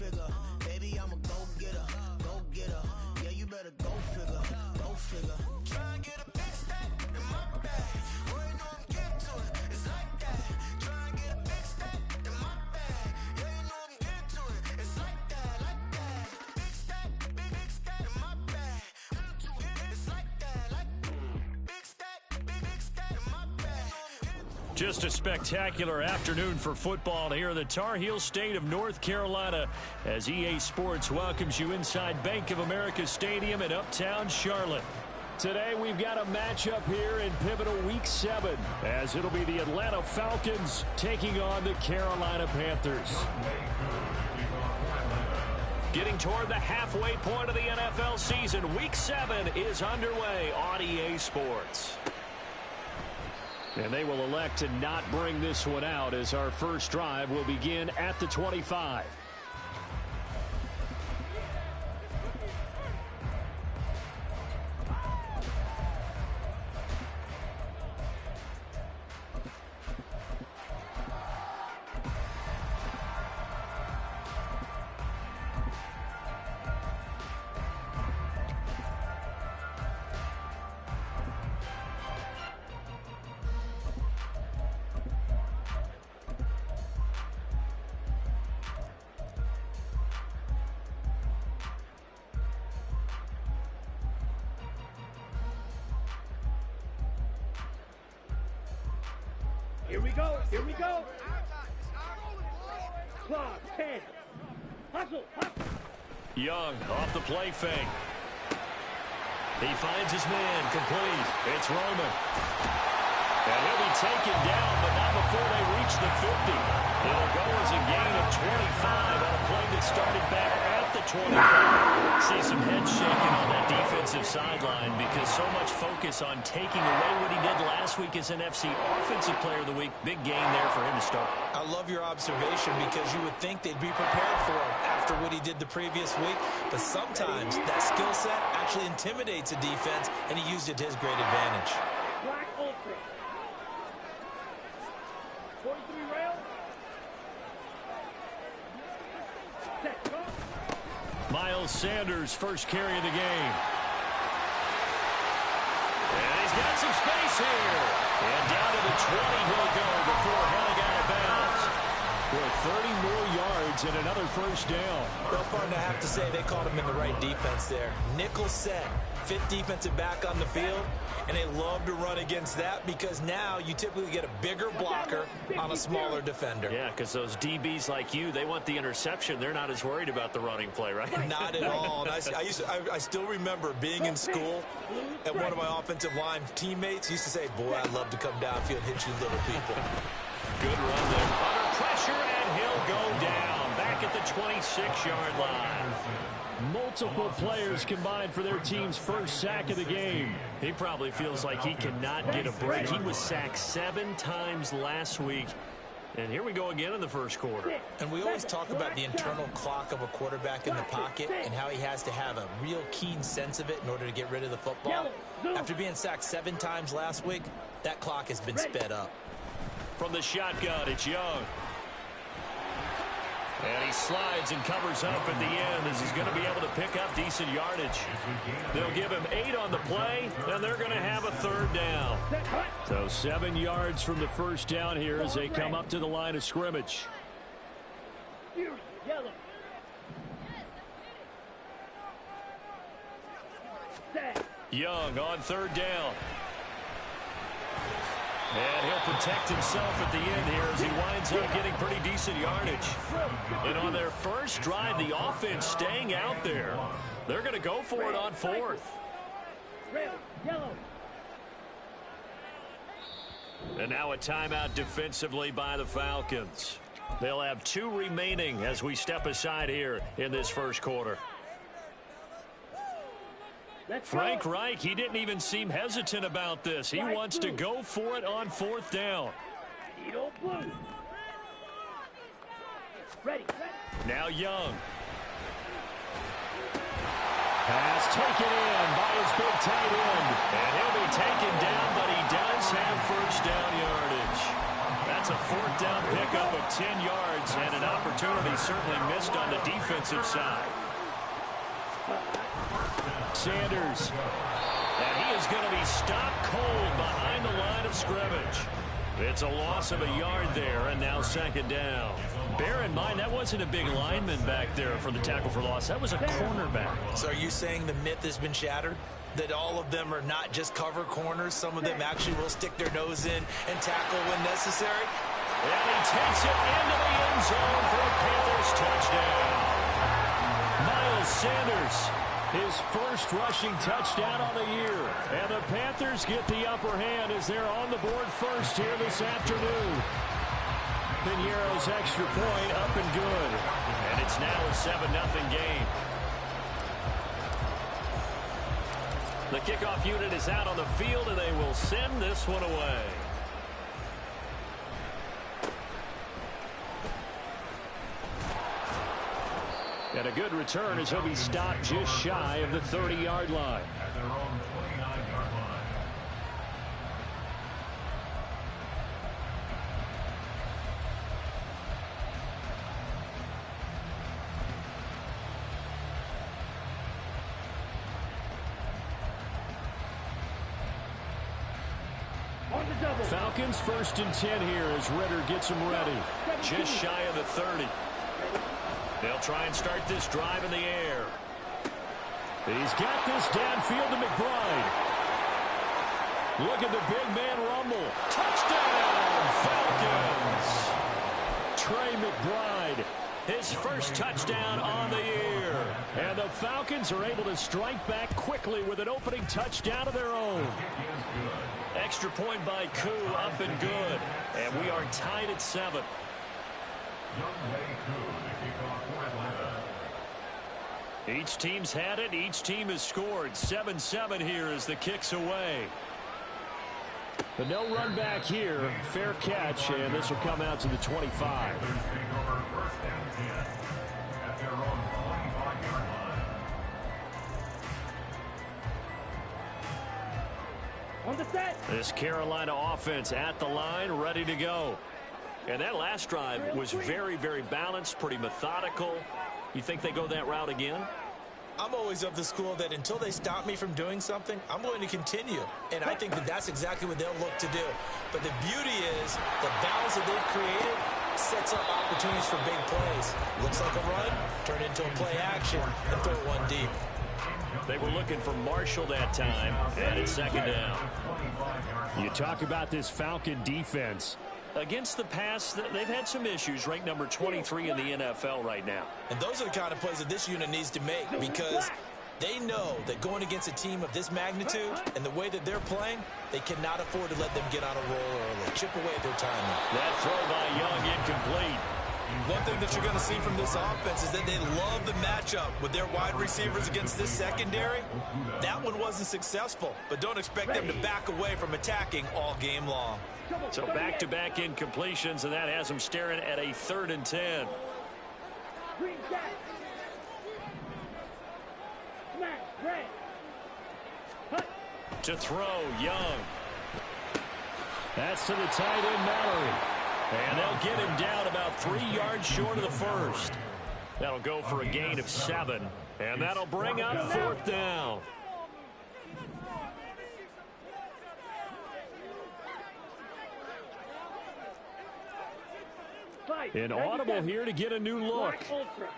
figure. Baby, I'm a go-getter, go-getter. Yeah, you better go figure, go figure. Try and get a big stack in my bag. Boy, you know I'm getting to it, it's like that. Try and get a big stack in my bag. Yeah, you know I'm getting to it, it's like that, like that. Big stack in my bag. It's like that, like big stack in my bag. Just a spectacular afternoon for football here in the Tar Heel state of North Carolina as EA Sports welcomes you inside Bank of America Stadium in uptown Charlotte. Today we've got a matchup here in pivotal Week 7 as it'll be the Atlanta Falcons taking on the Carolina Panthers. Getting toward the halfway point of the NFL season, Week 7 is underway on EA Sports. And they will elect to not bring this one out as our first drive will begin at the 25. Here we go, here we go. Clock, 10. Hustle, hustle. Young off the play fake. He finds his man, complete. It's Roman. And he'll be taken down, but not before they reach the 50. It'll go as a gain of 25 on a play that started back at the 25. See some heads shaking on that defensive sideline because so much focus on taking away what he did last week as NFC Offensive Player of the Week. Big gain there for him to start. I love your observation because you would think they'd be prepared for him after what he did the previous week. But sometimes that skill set actually intimidates a defense, and he used it to his great advantage. Black Ultra. 43 rail. Set, go. Miles Sanders, first carry of the game. And he's got some space here. And down to the 20 he'll go before heading out of bounds. For 30 more yards and another first down. Well, partner, I have to say they caught him in the right defense there. Nickel set, fifth defensive back on the field, and they love to run against that because now you typically get a bigger blocker on a smaller defender. Yeah, because those DBs like you, they want the interception. They're not as worried about the running play, right? Not at all. And I still remember being in school, and one of my offensive line teammates used to say, boy, I'd love to come downfield and hit you little people. Good run there. Under pressure, and he'll go down. Back at the 26-yard line. Multiple players combined for their team's first sack of the game. He probably feels like he cannot get a break. He was sacked 7 times last week. And here we go again in the first quarter. And we always talk about the internal clock of a quarterback in the pocket and how he has to have a real keen sense of it in order to get rid of the football. After being sacked 7 times last week, that clock has been sped up. From the shotgun, it's Young. And he slides and covers up at the end as he's going to be able to pick up decent yardage. They'll give him 8 on the play, and they're going to have a third down. So 7 yards from the first down here as they come up to the line of scrimmage. Yellow. Young on third down. And he'll protect himself at the end here as he winds up getting pretty decent yardage. And on their first drive, the offense staying out there. They're going to go for it on 4th. Red, yellow. And now a timeout defensively by the Falcons. They'll have 2 remaining as we step aside here in this first quarter. Frank Reich, he didn't even seem hesitant about this. He wants to go for it on 4th down. Ready. Now Young. Pass taken in by his big tight end. And he'll be taken down, but he does have first down yardage. That's a fourth down pickup of 10 yards and an opportunity certainly missed on the defensive side. Sanders. And he is going to be stopped cold behind the line of scrimmage. It's a loss of a yard there, and now second down. Bear in mind, that wasn't a big lineman back there for the tackle for loss. That was a cornerback. So are you saying the myth has been shattered? That all of them are not just cover corners? Some of them actually will stick their nose in and tackle when necessary? And he takes it into the end zone for a Panthers touchdown. Miles Sanders, his first rushing touchdown on the year. And the Panthers get the upper hand as they're on the board first here this afternoon. Piñeiro's extra point up and good. And it's now a 7-0 game. The kickoff unit is out on the field, and they will send this one away. And a good return as he'll be stopped just shy of the 30-yard line. Falcons 1st and 10 here as Ritter gets them ready. Just shy of the 30. They'll try and start this drive in the air. He's got this downfield to McBride. Look at the big man rumble. Touchdown, Falcons! Trey McBride, his first touchdown on the year. And the Falcons are able to strike back quickly with an opening touchdown of their own. Extra point by Koo, up and good. And we are tied at 7. Each team's had it. Each team has scored. 7-7 here as the kick's away. But no run back here. Fair catch, and this will come out to the 25. On the set. This Carolina offense at the line, ready to go. And that last drive was very, very balanced, pretty methodical. You think they go that route again? I'm always of the school that until they stop me from doing something, I'm going to continue. And I think that that's exactly what they'll look to do. But the beauty is the balance that they've created sets up opportunities for big plays. Looks like a run, turn into a play action, and throw one deep. They were looking for Marshall that time, and it's second down. You talk about this Falcon defense. Against the pass, they've had some issues, ranked number 23 in the NFL right now. And those are the kind of plays that this unit needs to make because they know that going against a team of this magnitude and the way that they're playing, they cannot afford to let them get on a roll early. Chip away at their timing. That throw by Young incomplete. One thing that you're going to see from this offense is that they love the matchup with their wide receivers against this secondary. That one wasn't successful, but don't expect them to back away from attacking all game long. So back-to-back incompletions, and that has them staring at a 3rd and 10. Green jack. Smash. Red. Hut. To throw, Young. That's to the tight end, Mallory. And they'll get him down about 3 yards short of the first. That'll go for a gain of 7. And that'll bring up 4th down. An audible here to get a new look. Black Ultra.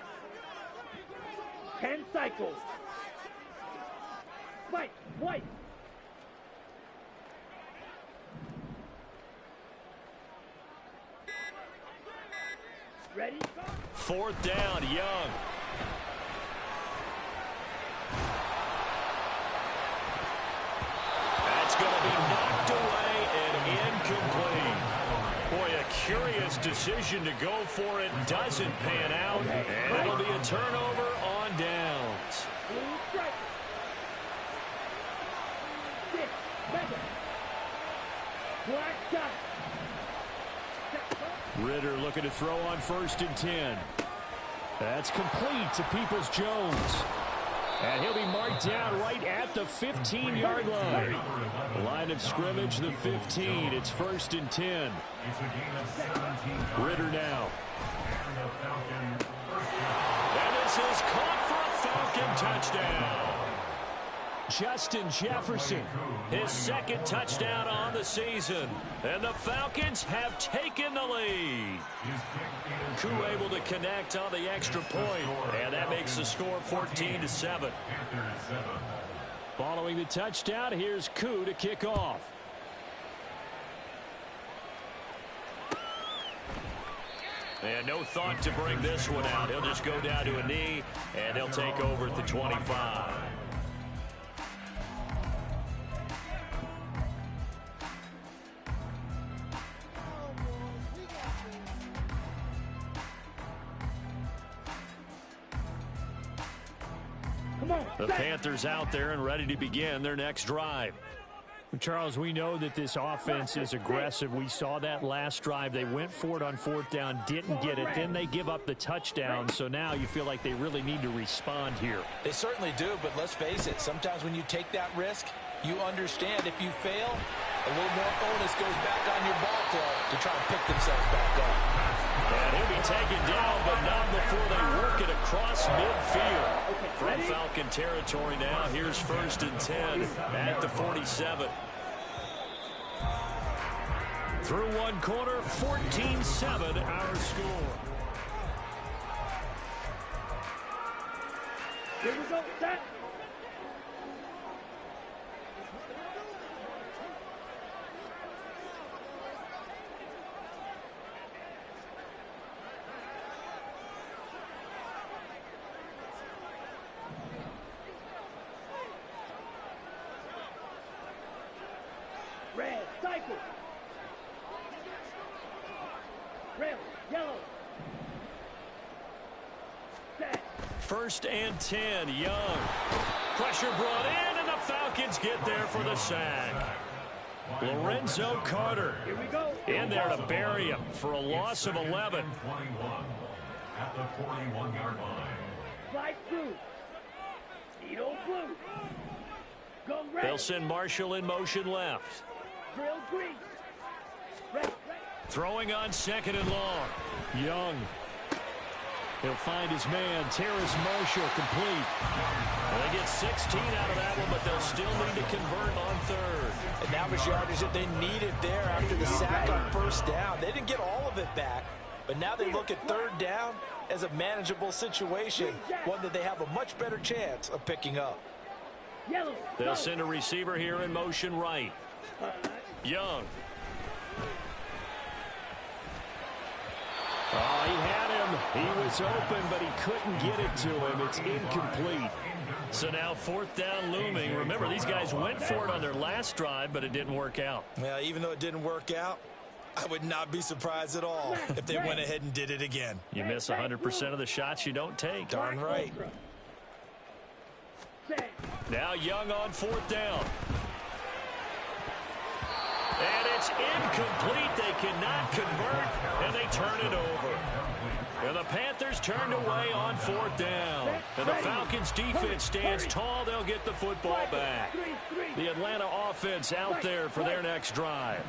10 cycles. Spike. White. Ready? 4th down, Young. That's going to be knocked away and incomplete. Boy, a curious decision to go for it. Doesn't pan out, and it'll be a turnover on downs. Blue strike. 6. Mega. Black dot. Ritter looking to throw on 1st and 10. That's complete to Peoples-Jones. And he'll be marked down right at the 15-yard line. Line of scrimmage, the 15. It's 1st and 10. Ritter now. And this is caught for a Falcon touchdown. Justin Jefferson, his 2nd touchdown on the season. And the Falcons have taken the lead. Koo able to connect on the extra point, and that makes the score 14-7. Following the touchdown, here's Koo to kick off. And no thought to bring this one out. He'll just go down to a knee, and they'll take over at the 25. The Panthers out there and ready to begin their next drive. Charles, we know that this offense is aggressive. We saw that last drive. They went for it on 4th down, didn't get it. Then they give up the touchdown. So now you feel like they really need to respond here. They certainly do, but let's face it. Sometimes when you take that risk, you understand if you fail, a little more onus goes back on your ball club to try and pick themselves back up. And he'll be taken down, but not before they work it across midfield. From Falcon territory now, here's 1st and 10 at the 47. Through one quarter, 14-7 our score. Here we go, set. Red, cycle. Red, yellow. Set. 1st and 10, Young. Pressure brought in, and the Falcons get there for the sack. Lorenzo Carter Here we go. in there to bury him for a loss of 11. At the 41-yard line. Slide through. Needle blue. Go red. They'll send Marshall in motion left. Drill green. Red. Throwing on 2nd and long. Young. He'll find his man, Terrace Marshall, complete. Well, they get 16 out of that one, but they'll still need to convert on 3rd. And that was yardage that they needed there after the sack on 1st down. They didn't get all of it back, but now they look at 3rd down as a manageable situation, one that they have a much better chance of picking up. Yellow. They'll send a receiver here in motion right. Young. Oh, he had him. He was open, but he couldn't get it to him. It's incomplete. So now 4th down looming. Remember, these guys went for it on their last drive, but it didn't work out. Well, even though it didn't work out, I would not be surprised at all if they went ahead and did it again. You miss 100% of the shots you don't take. Darn right. Now Young on 4th down. And it's incomplete. They cannot convert, and they turn it over. And the Panthers turned away on 4th down. And the Falcons' defense stands tall. They'll get the football back. The Atlanta offense out there for their next drive.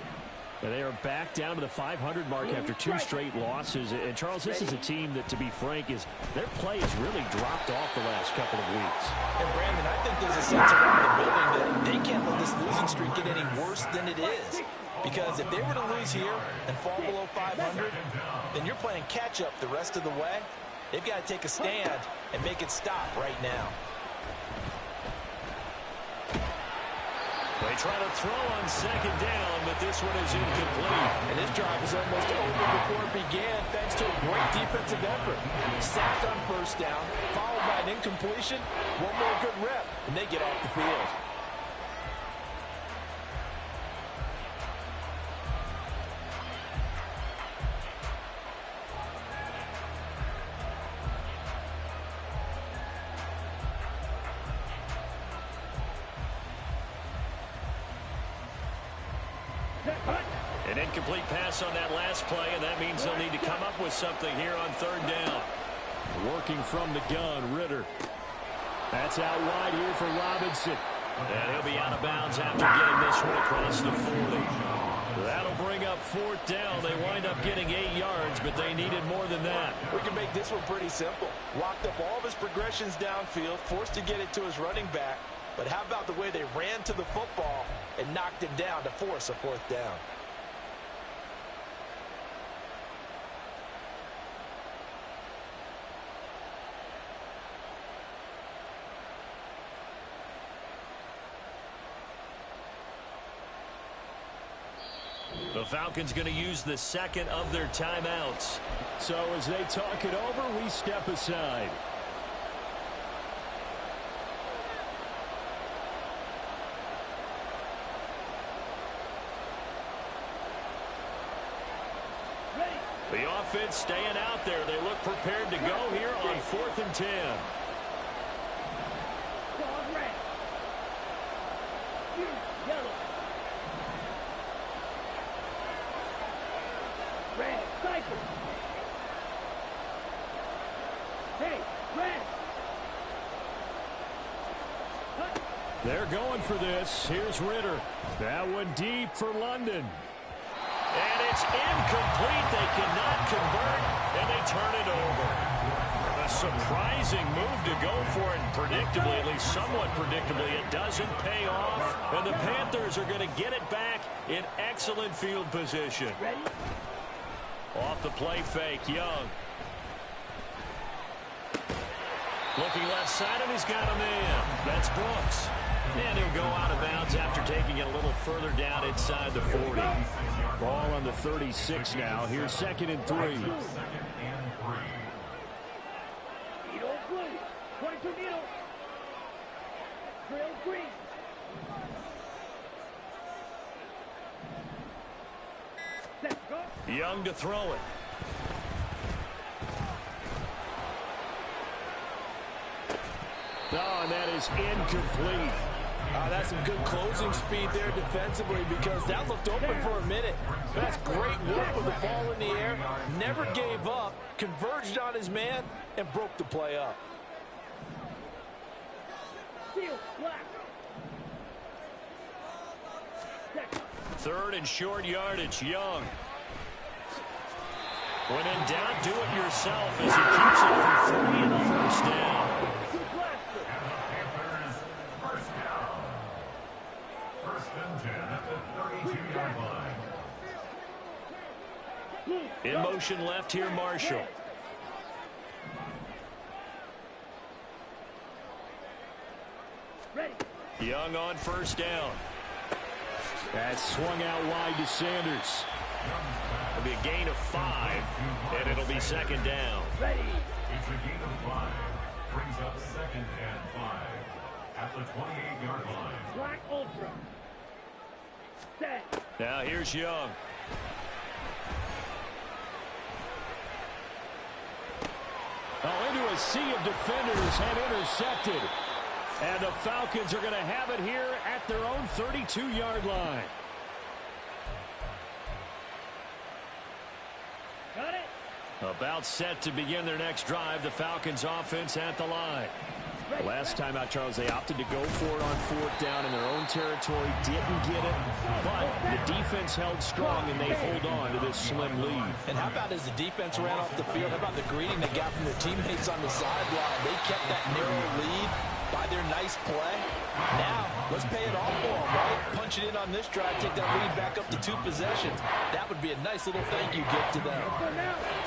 And they are back down to the 500 mark after 2 straight losses. And, Charles, this is a team that, to be frank, their play has really dropped off the last couple of weeks. And, Brandon, I think there's a sense around the building that they can't let this losing streak get any worse than it is. Because if they were to lose here and fall below 500, then you're playing catch-up the rest of the way. They've got to take a stand and make it stop right now. They try to throw on 2nd down, but this one is incomplete. And this drive is almost over before it began, thanks to a great defensive effort. Sack on 1st down, followed by an incompletion, one more good rep, and they get off the field. An incomplete pass on that last play, and that means they'll need to come up with something here on 3rd down. Working from the gun, Ritter. That's out wide here for Robinson. And he'll be out of bounds after getting this one across the 40. That'll bring up 4th down. They wind up getting 8 yards, but they needed more than that. We can make this one pretty simple. Locked up all of his progressions downfield, forced to get it to his running back. But how about the way they ran to the football and knocked him down to force a 4th down? The Falcons going to use the second of their timeouts. So as they talk it over, we step aside. The offense staying out there. They look prepared to go here on 4th and 10. Yellow. Red, cycle. Hey, red. Cut. They're going for this. Here's Ritter. That one deep for London. And it's incomplete. They cannot convert, and they turn it over. A surprising move to go for it, and predictably, at least somewhat predictably, it doesn't pay off. And the Panthers are going to get it back in excellent field position. Ready? Off the play fake, Young. Looking left side, and he's got a man. That's Brooks. And he'll go out of bounds after taking it a little further down inside the 40. Ball on the 36 now. Here's 2nd and 3. Needle blue. 22 needle. Trail green. Set, go. Young to throw it. Oh, and that is incomplete. That's some good closing speed there defensively because that looked open for a minute. That's great work with the ball in the air. Never gave up, converged on his man, and broke the play up. Seal, black. Second. 3rd and short yardage, Young. When in doubt, do it yourself as he keeps it for 3 and a 1st down. Two blaster. Panthers first down. 1st and 10 at the 32-yard line. Blue. In motion left here, Marshall. Ready. Young on 1st down. That's swung out wide to Sanders. It'll be a gain of 5, and it'll be 2nd down. Ready. It's a gain of 5. Brings up 2nd and 5 at the 28-yard line. Black ultra. Set. Now here's Young. Oh, into a sea of defenders and intercepted. And the Falcons are going to have it here at their own 32-yard line. Got it. About set to begin their next drive. The Falcons offense at the line. Last time out, Charles, they opted to go for it on 4th down in their own territory. Didn't get it, but the defense held strong, and they hold on to this slim lead. And how about as the defense ran off the field, how about the greeting they got from their teammates on the sideline? They kept that narrow lead by their nice play. Now, let's pay it off for them, right? Punch it in on this drive, take that lead back up to 2 possessions. That would be a nice little thank you gift to them.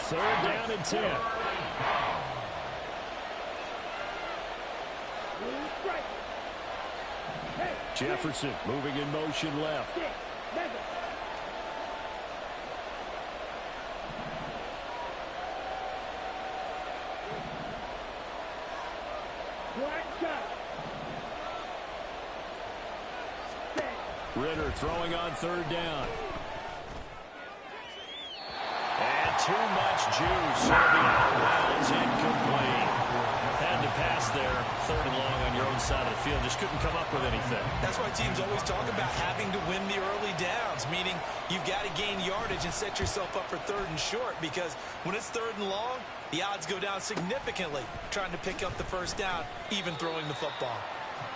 3rd down and 10. Blue strike. Hey. Jefferson moving in motion left. Six. Mega. Black shot. Set. Ritter throwing on 3rd down. And too much juice. So the out of bounds incomplete. Had to pass there, 3rd and long on your own side of the field. Just couldn't come up with anything. That's why teams always talk about having to win the early downs, meaning you've got to gain yardage and set yourself up for 3rd and short, because when it's 3rd and long, the odds go down significantly trying to pick up the first down, even throwing the football.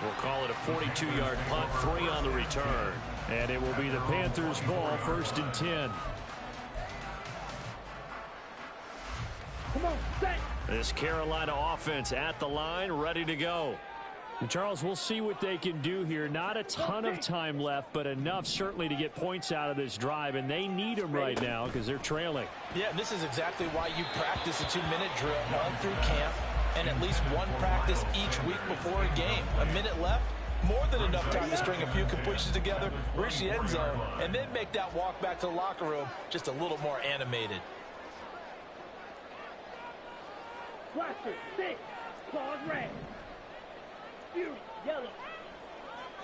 We'll call it a 42-yard punt, 3 on the return. And it will be the Panthers' ball, 1st and 10. Come on, set. This Carolina offense at the line, ready to go. And Charles, we'll see what they can do here. Not a ton of time left, but enough certainly to get points out of this drive, and they need them right now because they're trailing. Yeah, and this is exactly why you practice a 2-minute drill all through camp and at least one practice each week before a game. A minute left, more than enough time to string a few completions together, reach the end zone, and then make that walk back to the locker room just a little more animated. Blaster, 6. Claws red. Fury, yellow.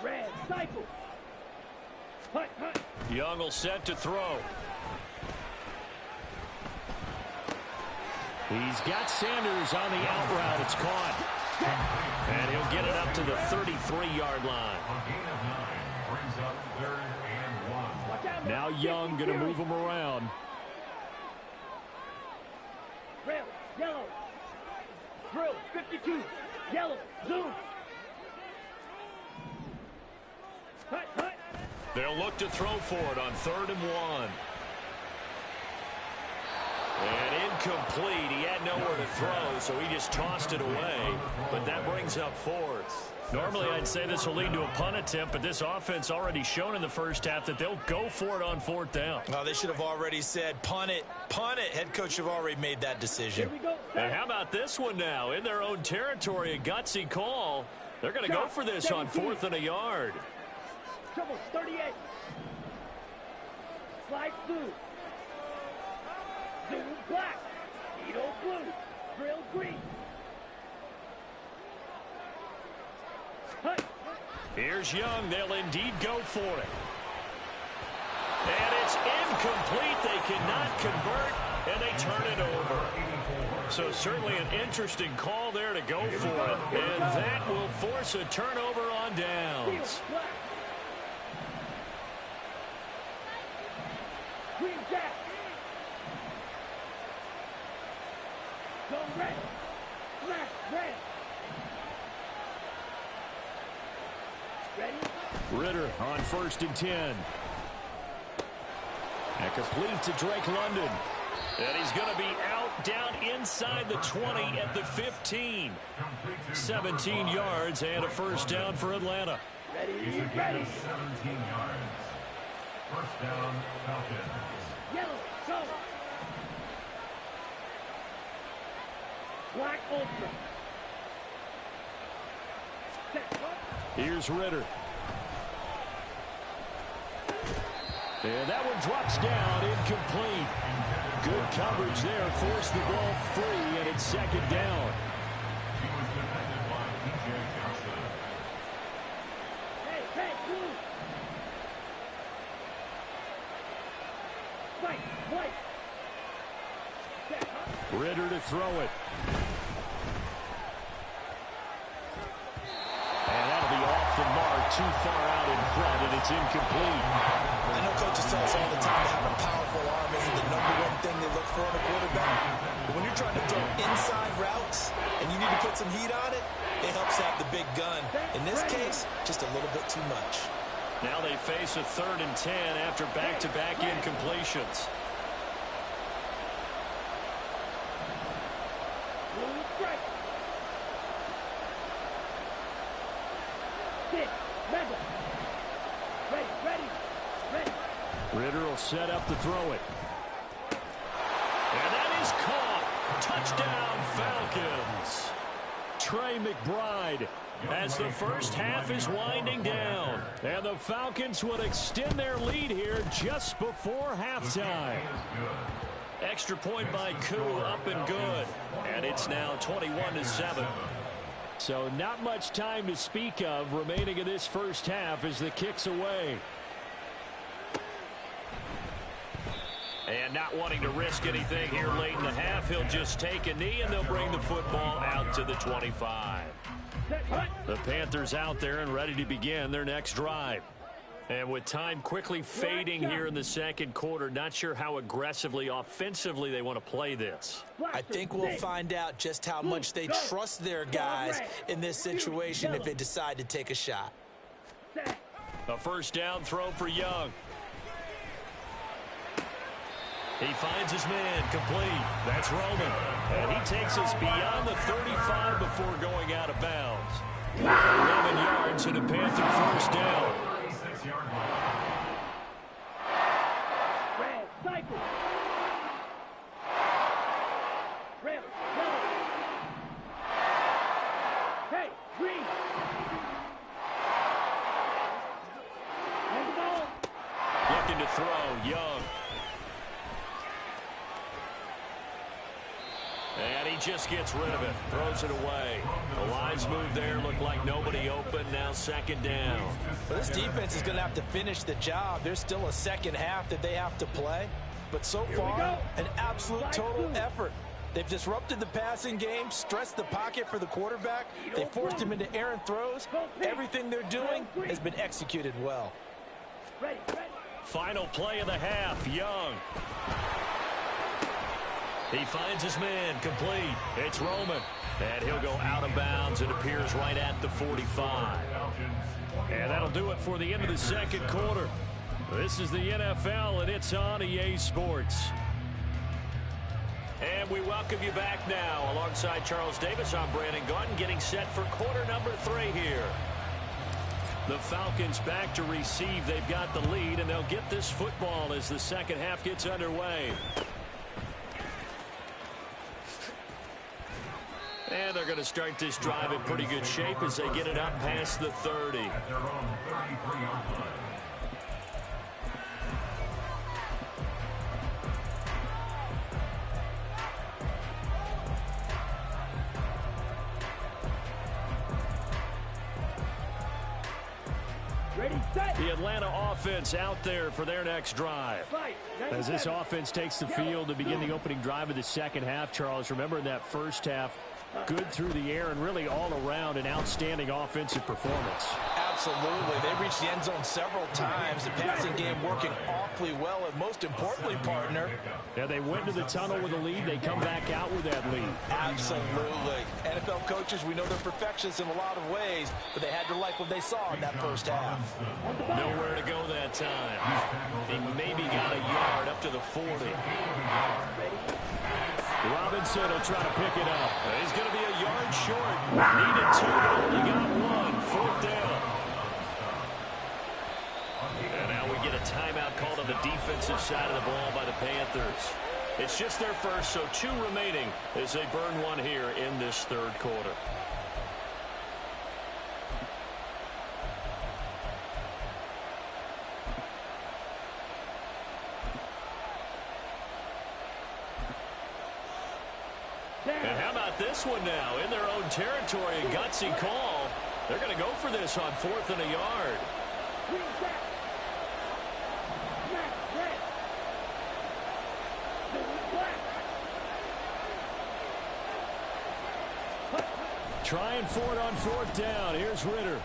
Red, cycle. Hut, hut. Young will set to throw. He's got Sanders on the out route. It's caught. And he'll get it up to the 33-yard line. A gain of 9 brings up 3rd and 1. Now Young going to move him around. Red, yellow. Drill, 52. Yellow, zoom. Hut, hut. They'll look to throw for it on 3rd and 1. And incomplete. He had nowhere to throw, so he just tossed it away. But that brings up 4th. Normally, I'd say this will lead to a punt attempt, but this offense already shown in the first half that they'll go for it on 4th down. Oh, they should have already said, punt it, punt it. Head coach have already made that decision. Here we go. And how about this one now? In their own territory, a gutsy call. They're going to go for this on 4th and a yard. Trouble, 38. Slide through. Zoom black. Edo blue. Drill green. Hut. Here's Young. They'll indeed go for it. And it's incomplete. They cannot convert, and they turn it over. So certainly an interesting call there to go for it. And that will force a turnover on downs. Black. Green jack. Go red. Black, red. Ready? Ritter on 1st and 10. And complete to Drake London. And he's going to be out down inside the 20 at the 15. 17 yards and a first down for Atlanta. Ready, It's a gain ready. of 17 yards. First down, Falcons. Yellow, go. Black ultra. Set up. Here's Ritter. And that one drops down, incomplete. Good coverage there, forced the ball free, and it's 2nd down. He was defended by P.J. Johnson. Hey, hey, blue. White, white. Set up. Ritter to throw it. And that'll be off the mark, too far out in front, and it's incomplete. I know coaches tell us all the time that having a powerful arm isn't the #1 thing they look for in a quarterback. But when you're trying to throw inside routes and you need to put some heat on it, it helps have the big gun. In this case, just a little bit too much. Now they face a 3rd and 10 after back-to-back incompletions. Blue strike. Sit, rebel. Ready, ready, ready. Ritter will set up to throw it. And that is caught. Touchdown, Falcons. Trey McBride as the first half is winding down. And the Falcons would extend their lead here just before halftime. Extra point by Koo, up and good. And it's now 21-7. So not much time to speak of remaining in this first half as the kick's away. And not wanting to risk anything here late in the half, he'll just take a knee, and they'll bring the football out to the 25. The Panthers out there and ready to begin their next drive. And with time quickly fading here in the second quarter, not sure how aggressively, offensively they want to play this. I think we'll find out just how much they trust their guys in this situation if they decide to take a shot. A first down throw for Young. He finds his man complete. That's Roman. And he takes us beyond the 35 before going out of bounds. 11 yards and a Panther first down. Red, cycle. Red, yellow. Hey, green. And the ball. Looking to throw, Young. And he just gets rid of it, throws it away. The lines move there, look like nobody open, now second down. Well, this defense is going to have to finish the job. There's still a second half that they have to play. But so far, an absolute total effort. They've disrupted the passing game, stressed the pocket for the quarterback. They forced him into errant throws. Everything they're doing has been executed well. Ready, ready. Final play of the half, Young. He finds his man complete. It's Roman. And he'll go out of bounds. It appears right at the 45. And that'll do it for the end of the second quarter. This is the NFL, and it's on EA Sports. And we welcome you back now. Alongside Charles Davis, I'm Brandon Gaudin, getting set for quarter number 3 here. The Falcons back to receive. They've got the lead, and they'll get this football as the second half gets underway. And they're going to start this drive in pretty good shape as they get it up past the 30. At their own 33-yard line. Ready, set. The Atlanta offense out there for their next drive. Fight. As this offense takes the field to begin the opening drive of the second half, Charles, remember in that first half, good through the air and really all around an outstanding offensive performance. Absolutely. They reached the end zone several times. The passing game working awfully well, and most importantly, partner. Yeah, they went to the tunnel with a lead. They come back out with that lead. Absolutely. NFL coaches, we know they're perfectionists in a lot of ways, but they had to like what they saw in that first half. Nowhere to go that time. He maybe got a yard up to the 40. Robinson will try to pick it up. He's going to be a yard short. Needed 2, but only got 1. Fourth down. And now we get a timeout called on the defensive side of the ball by the Panthers. It's just their first, so 2 remaining as they burn 1 here in this third quarter. And how about this one now? In their own territory, a gutsy call. They're going to go for this on 4th and a yard. Green, set. Smack, red. Silver, black. Trying for it on 4th down. Here's Ritter.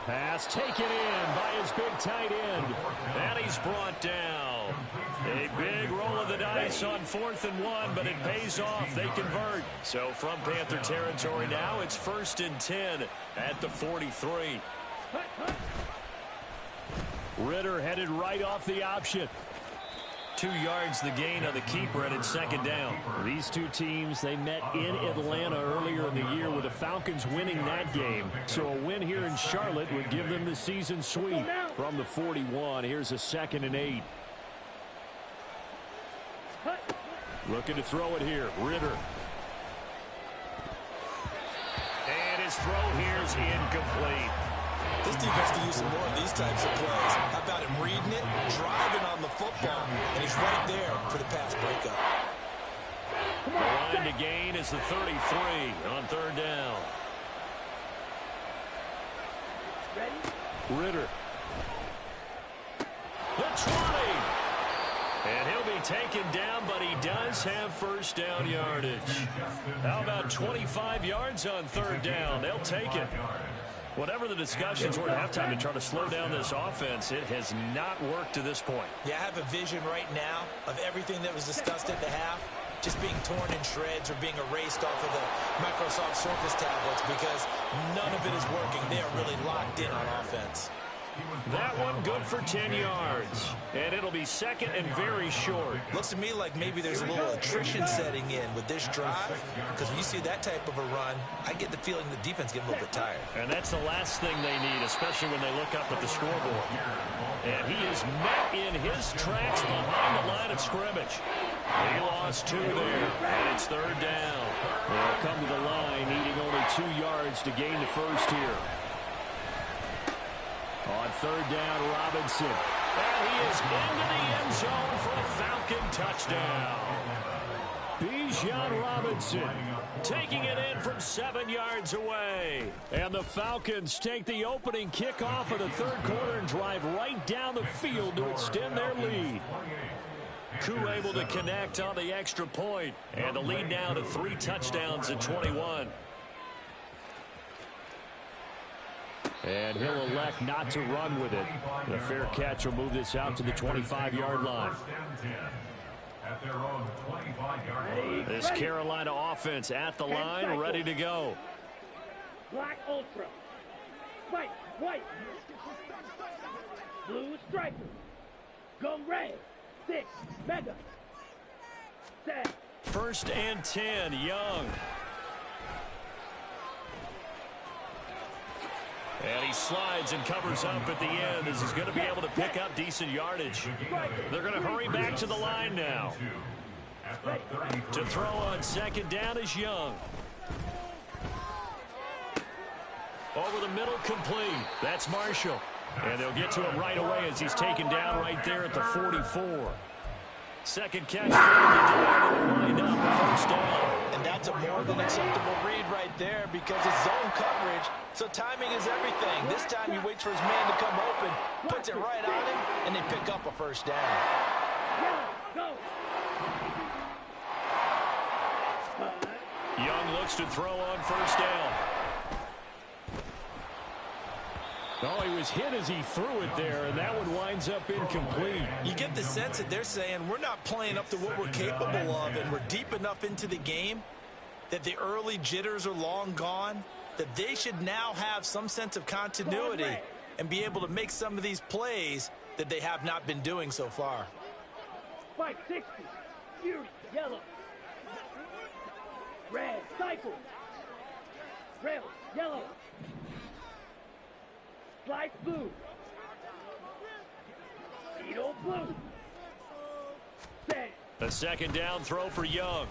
Pass taken in by his big tight end. And he's brought down. A big roll of the dice on 4th and 1, but it pays off. They convert. So from Panther territory now, it's 1st and 10 at the 43. Ritter headed right off the option. 2 yards the gain on the keeper, and it's second down. These two teams, they met in Atlanta earlier in the year with the Falcons winning that game. So a win here in Charlotte would give them the season sweep from the 41. Here's a 2nd and 8. Looking to throw it here, Ritter. And his throw here is incomplete. This defense can use some more of these types of plays. How about him reading it, driving on the football, and he's right there for the pass breakup. The line to gain is the 33 on 3rd down. Ready? Ritter. The 20. And he'll be taken down, but he does have first down yardage. How about 25 yards on third down? They'll take it. Whatever the discussions were at halftime to try to slow down this offense, it has not worked to this point. Yeah, I have a vision right now of everything that was discussed at the half just being torn in shreds or being erased off of the Microsoft Surface tablets because none of it is working. They are really locked in on offense. That one good for 10 yards. And it'll be second and very short. Looks to me like maybe there's a little attrition setting in with this drive, because when you see that type of a run, I get the feeling the defense getting a little bit tired. And that's the last thing they need, especially when they look up at the scoreboard. And he is met in his tracks behind the line of scrimmage. He lost 2 there, and it's third down. They'll come to the line, needing only 2 yards to gain the first here. On third down, Robinson. And he is into the end zone for a Falcon touchdown. Bijan Robinson Taking it in from 7 yards away. And the Falcons take the opening kickoff of the third quarter and drive right down the field to extend their lead. Koo able to connect on the extra point. And the lead now to 3 touchdowns at 21. And he'll elect not to run with it. The fair catch will move this out to the 25-yard line. This Carolina offense at the line, ready to go. Black Ultra. White. Blue Striker. Go red. 6. Mega. 7. First and 10, Young. And he slides and covers up at the end as he's going to be able to pick up decent yardage. They're going to hurry back to the line now. To throw on second down is Young. Over the middle, complete. That's Marshall. And they'll get to him right away as he's taken down right there at the 44. Second catch for him to wind up first down. And that's a more than acceptable read right there because it's zone coverage, so timing is everything. This time he waits for his man to come open, puts it right on him, and they pick up a first down. Go. Young looks to throw on first down. Oh, he was hit as he threw it there, and that one winds up incomplete. You get the sense that they're saying we're not playing up to what we're capable of, and we're deep enough into the game that the early jitters are long gone, that they should now have some sense of continuity and be able to make some of these plays that they have not been doing so far. Spike 60. Fury. Yellow. Red. Cycle. Red. Yellow. Slice blue. Beetle blue. Set. A second down throw for Young.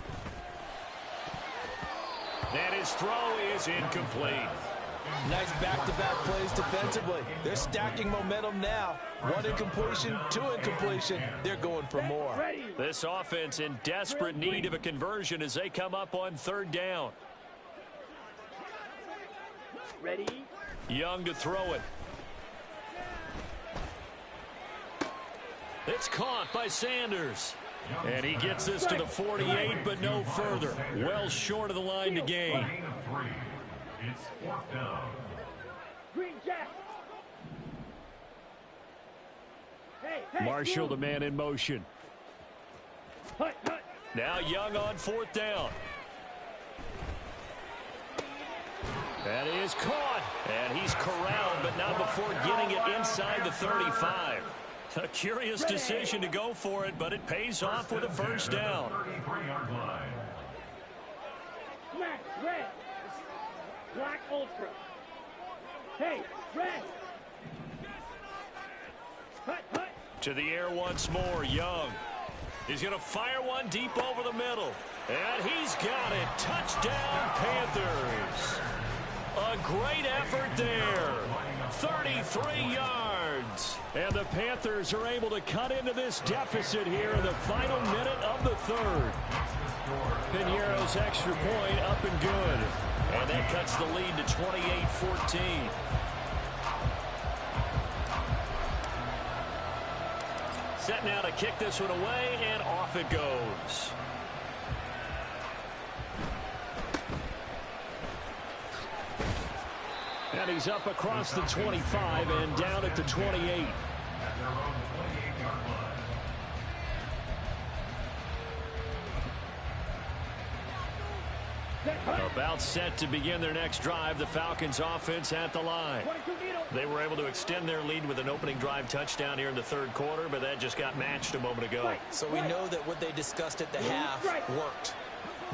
And his throw is incomplete. Nice back-to-back plays defensively. They're stacking momentum now. 1 incompletion, 2 incompletion. They're going for more. This offense in desperate need of a conversion as they come up on third down. Ready. Young to throw it. It's caught by Sanders. And he gets this to the 48, but no further. Well short of the line to gain. It's 4th down. Green Jack. Hey, Marshall, blue. the man in motion. Hut. Now Young on 4th down. That is caught. And he's corralled, but not before getting it inside the 35. A curious decision to go for it, but it pays off with a first down. 33-yard line. Smack. Red. Black Ultra. Hey, red. Hut. To the air once more, Young. He's going to fire one deep over the middle. And he's got it. Touchdown, Panthers. A great effort there. 33 yards. And the Panthers are able to cut into this deficit here in the final minute of the third. Piñeiro's extra point up and good. And that cuts the lead to 28-14. set now to kick this one away, and off it goes. And he's up across the 25 and down at the 28. At their own 28-yard line. About set to begin their next drive, the Falcons offense at the line. They were able to extend their lead with an opening drive touchdown here in the third quarter, but that just got matched a moment ago. So we know that what they discussed at the half worked.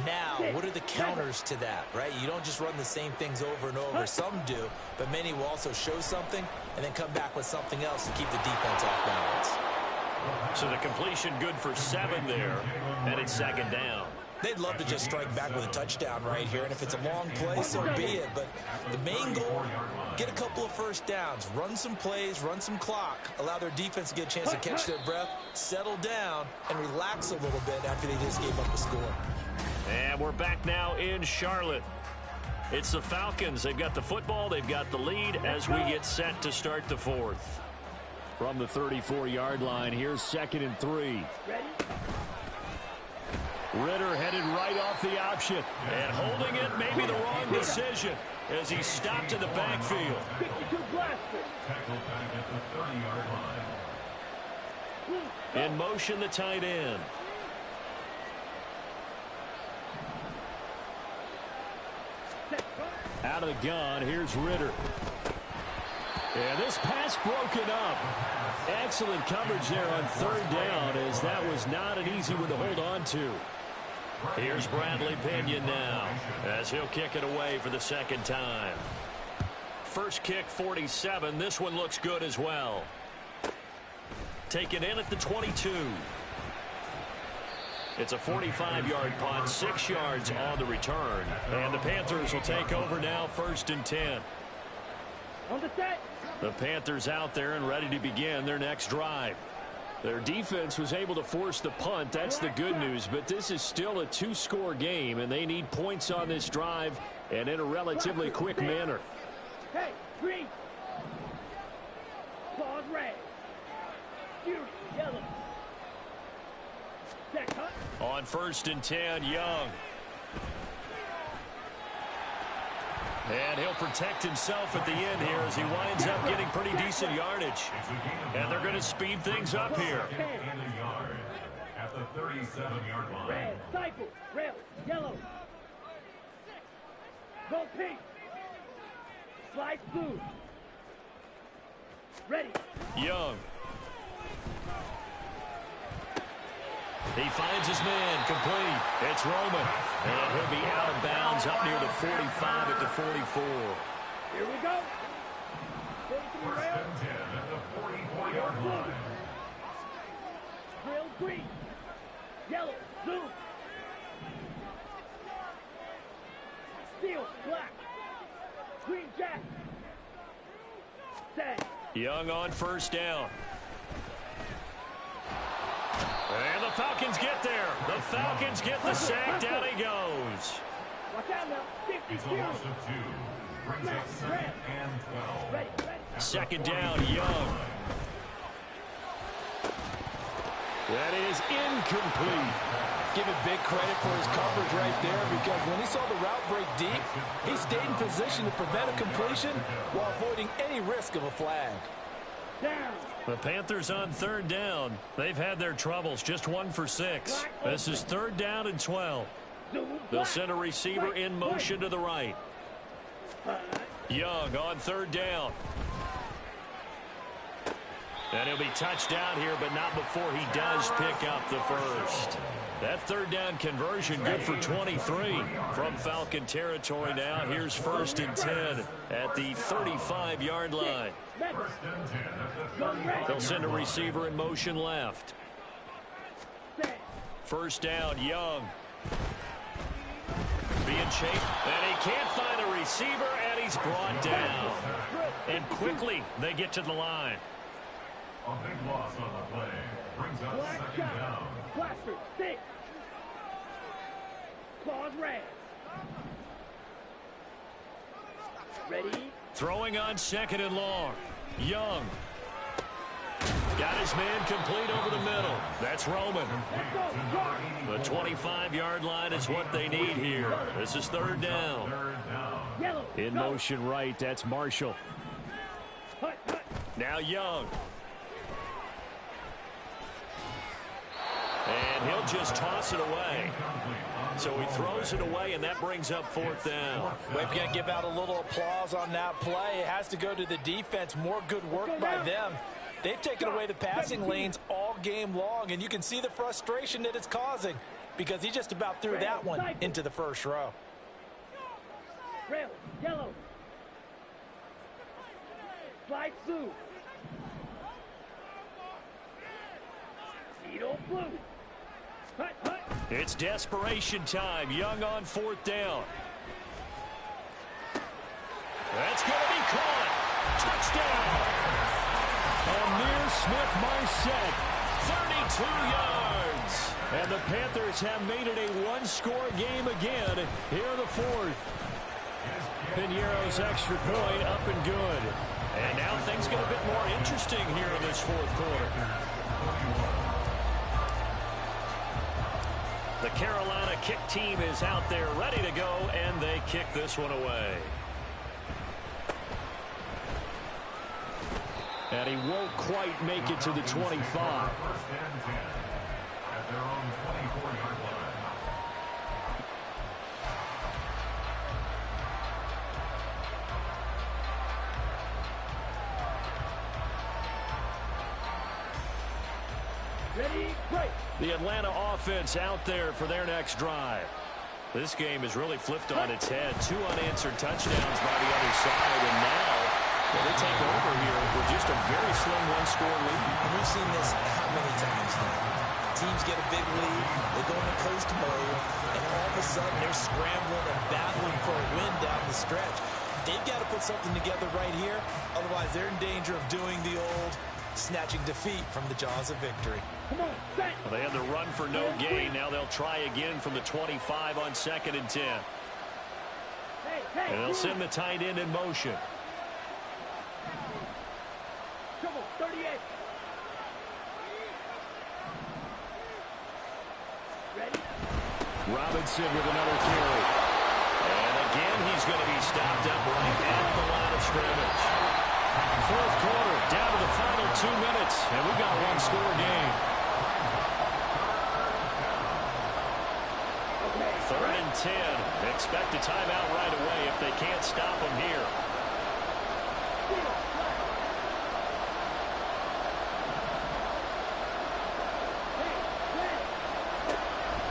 Now, what are the counters to that, right? You don't just run the same things over and over. Some do, but many will also show something and then come back with something else to keep the defense off balance. So the completion good for 7 there, and it's second down. They'd love to just strike back with a touchdown right here, and if it's a long play, so be it. But the main goal, get a couple of first downs, run some plays, run some clock, allow their defense to get a chance to catch their breath, settle down, and relax a little bit after they just gave up the score. And we're back now in Charlotte. It's the Falcons. They've got the football. They've got the lead as we get set to start the fourth. From the 34-yard line, here's 2nd and 3. Ritter headed right off the option. And holding it, maybe the wrong decision as he stopped in the backfield. Tackled back at the 30-yard line. In motion, the tight end. Out of the gun, here's Ritter. And this pass broken up. Excellent coverage there on third down, as that was not an easy one to hold on to. Here's Bradley Pinion now, as he'll kick it away for the second time. First kick, 47. This one looks good as well. Taken in at the 22. It's a 45-yard punt, 6 yards on the return. And the Panthers will take over now, 1st and 10. On the set. The Panthers out there and ready to begin their next drive. Their defense was able to force the punt. That's the good news. But this is still a 2-score game, and they need points on this drive and in a relatively quick manner. Hey, green. Claws red. Fury, yellow. Set cut. On 1st and 10, Young. And he'll protect himself at the end here as he winds up getting pretty decent yardage. And they're going to speed things up here. And a yard at the 37-yard line. Red, cycle, red, yellow. Go pink. Slide blue. Ready. Young. He finds his man, complete. It's Roman. And he'll be out of bounds up near the 45 at the 44. Here we go. 43 First rail. and 10 at the 44-yard line. Drill green. Yellow. Zoom. Steel. Black. Green jack. Set. Young on 1st down. And the Falcons get there. The Falcons get the sack. Down he goes. Watch out now. 50 It's a loss of 2. Brings up 2nd and 12. Ready, ready. Second down, Young. That is incomplete. Give him big credit for his coverage right there, because when he saw the route break deep, he stayed in position to prevent a completion while avoiding any risk of a flag. Down. The Panthers on 3rd down. They've had their troubles, just 1 for 6. This is 3rd down and 12. Zoom. They'll Black. send a receiver in motion to the right. Young on 3rd down. And he'll be touched down here, but not before he does pick up the first. That 3rd down conversion good for 23 from Falcon territory now. Here's 1st and 10 at the 35-yard line. First and 10 at the 35. They'll send a receiver in motion left. Set. 1st down, Young. Being chased, and he can't find a receiver, and he's brought down. And quickly, they get to the line. A big loss on the play. Brings up Black 2nd shot. down. Blaster. 6. Claws red. Ready. Throwing on 2nd and long. Young. Got his man complete over the middle. That's Roman. The 25-yard line is what they need here. This is third down. In motion right, that's Marshall. Now Young. And he'll just toss it away. So he throws it away, and that brings up fourth down. We've got to give out a little applause on that play. It has to go to the defense. More good work by them. They've taken away the passing lanes all game long, and you can see the frustration that it's causing because he just about threw that one into the first row. Rail, yellow. Slide Sue. Speedo blue. Hut, hut. It's desperation time. Young on fourth down. That's going to be caught. Touchdown. Amir Smith-Marset, 32 yards. And the Panthers have made it a one-score game again here in the fourth. Piñeiro's extra point up and good. And now things get a bit more interesting here in this fourth quarter. The Carolina kick team is out there ready to go, and they kick this one away. And he won't quite make it to the 25. First and 10 at their own 24-yard line. Ready, break. The Atlanta offense out there for their next drive. This game has really flipped on its head. 2 unanswered touchdowns by the other side, and now they take over here with just a very slim one-score lead. And we've seen this how many times now? Teams get a big lead, they go into coast mode, and all of a sudden they're scrambling and battling for a win down the stretch. They've got to put something together right here, otherwise they're in danger of doing the old snatching defeat from the jaws of victory. Come on, set. Well, they had the run for no gain. Now they'll try again from the 25 on 2nd and 10. Hey, And they'll send the tight end in motion. Trouble, 38. Ready? Robinson with another carry. And again, he's going to be stopped up right at the line of scrimmage. Fourth quarter, down to the final 2 minutes, and we've got a one-score game. 3rd and 10. Expect a timeout right away if they can't stop them here.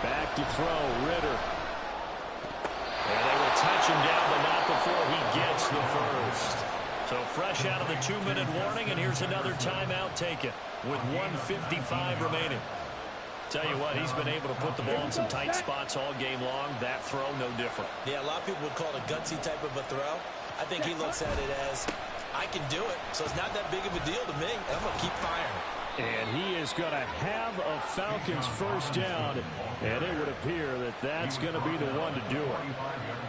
Back to throw, Ritter. And they will touch him down, but not before he gets the first. So fresh out of the 2-minute warning, and here's another timeout taken with 1:55 remaining. Tell you what, he's been able to put the ball in some tight spots all game long. That throw, no different. Yeah, a lot of people would call it a gutsy type of a throw. I think he looks at it as, I can do it, so it's not that big of a deal to me, and I'm going to keep firing. And he is going to have a Falcons first down, and it would appear that that's going to be the one to do it.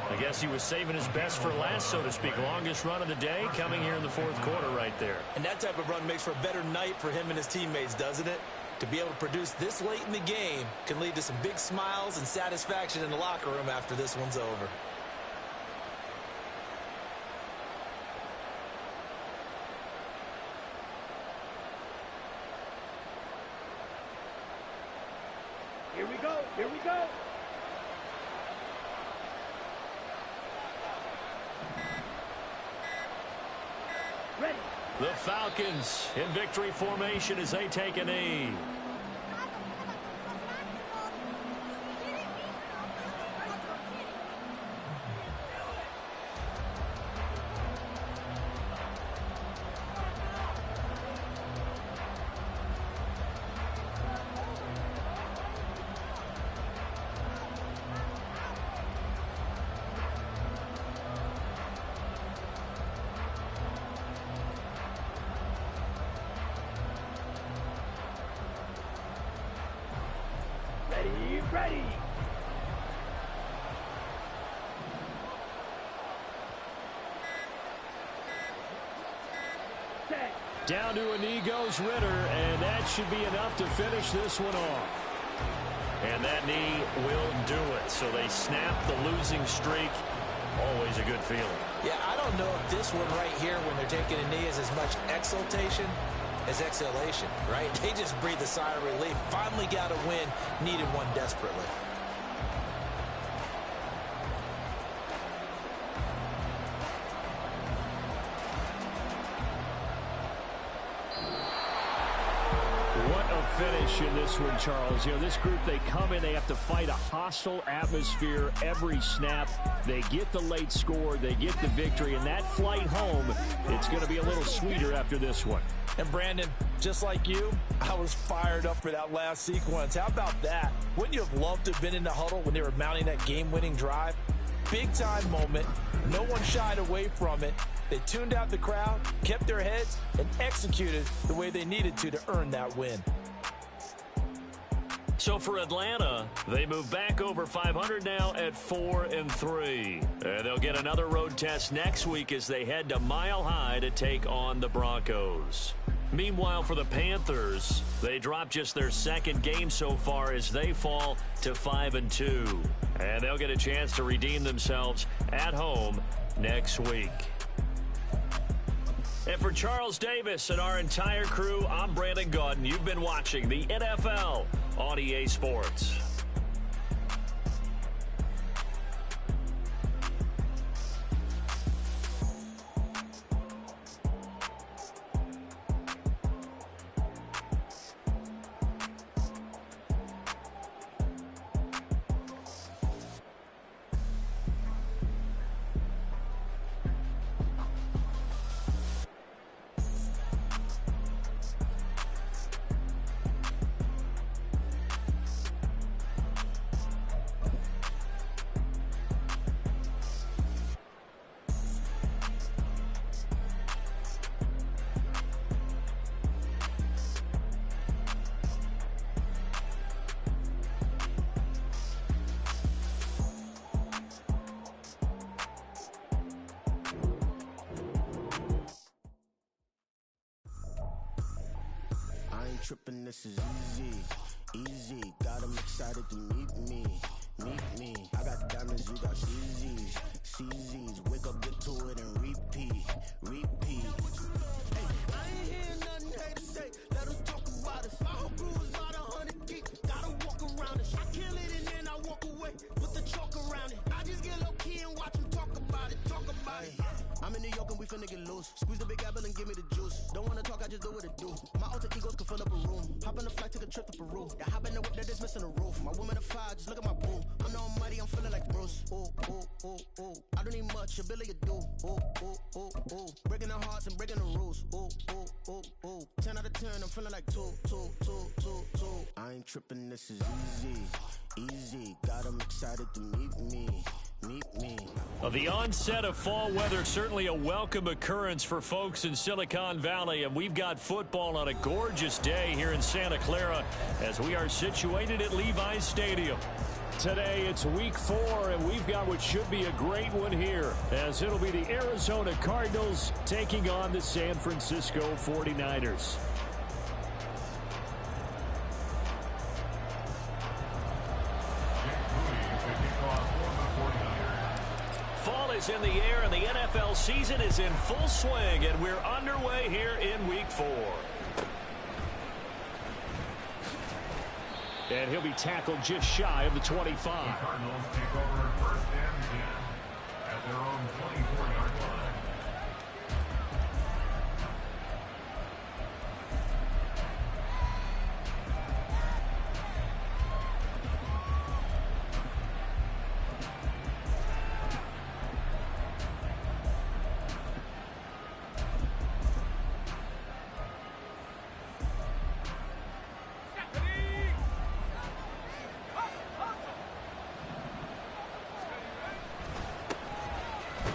I guess he was saving his best for last, so to speak. Longest run of the day coming here in the fourth quarter right there. And that type of run makes for a better night for him and his teammates, doesn't it? To be able to produce this late in the game can lead to some big smiles and satisfaction in the locker room after this one's over. Here we go, here we go. Ready. The Falcons in victory formation as they take a knee. Down to a knee goes Ritter, and that should be enough to finish this one off. And that knee will do it. So they snap the losing streak. Always a good feeling. Yeah, I don't know if this one right here, when they're taking a knee, is as much exultation as exhalation, right? They just breathe a sigh of relief. Finally got a win, needed one desperately. What a finish in this one, Charles. You know, this group, they come in, they have to fight a hostile atmosphere every snap. They get the late score, they get the victory, and that flight home, it's going to be a little sweeter after this one. And Brandon, just like you, I was fired up for that last sequence. How about that? Wouldn't you have loved to have been in the huddle when they were mounting that game-winning drive? Big-time moment. No one shied away from it. They tuned out the crowd, kept their heads, and executed the way they needed to earn that win. So for Atlanta, they move back over 500 now at 4-3. And they'll get another road test next week as they head to Mile High to take on the Broncos. Meanwhile, for the Panthers, they drop just their second game so far as they fall to 5-2. And they'll get a chance to redeem themselves at home next week. And for Charles Davis and our entire crew, I'm Brandon Gaudin. You've been watching the NFL on EA Sports. Tripping, this is easy. Got them excited to meet me. I got diamonds, you got CZs. Wake up, get to it, and repeat. Hey, I ain't hearing nothing hate to say. Let them talk about us. My whole crew is about 100 deep. Gotta walk around it. I kill it and then I walk away with the chalk around it. I just get low key and watch them talk about it. I'm in New York and we finna get loose. Squeeze the big apple and give me the juice. Don't wanna talk, I just do what it do. My alter egos can fill up a room. Hop on the flight, take a trip to Peru. Yeah, hop in the whip that is missing the roof. My woman a fire, just look at my boo. I'm the almighty, I'm feeling like Bruce. Ooh. I don't need much, ability to do. Ooh. Breaking the hearts and breaking the rules. Ooh. 10 out of 10, I'm feeling like two. I ain't tripping, this is easy. Got them excited to meet me. The onset of fall weather, certainly a welcome occurrence for folks in Silicon Valley, and we've got football on a gorgeous day here in Santa Clara as we are situated at Levi's Stadium. Today it's week 4, and we've got what should be a great one here, as it'll be the Arizona Cardinals taking on the San Francisco 49ers. In the air, and the NFL season is in full swing, and we're underway here in week 4. And he'll be tackled just shy of the 25. The Cardinals take over first and 10 at their own 24-yard line.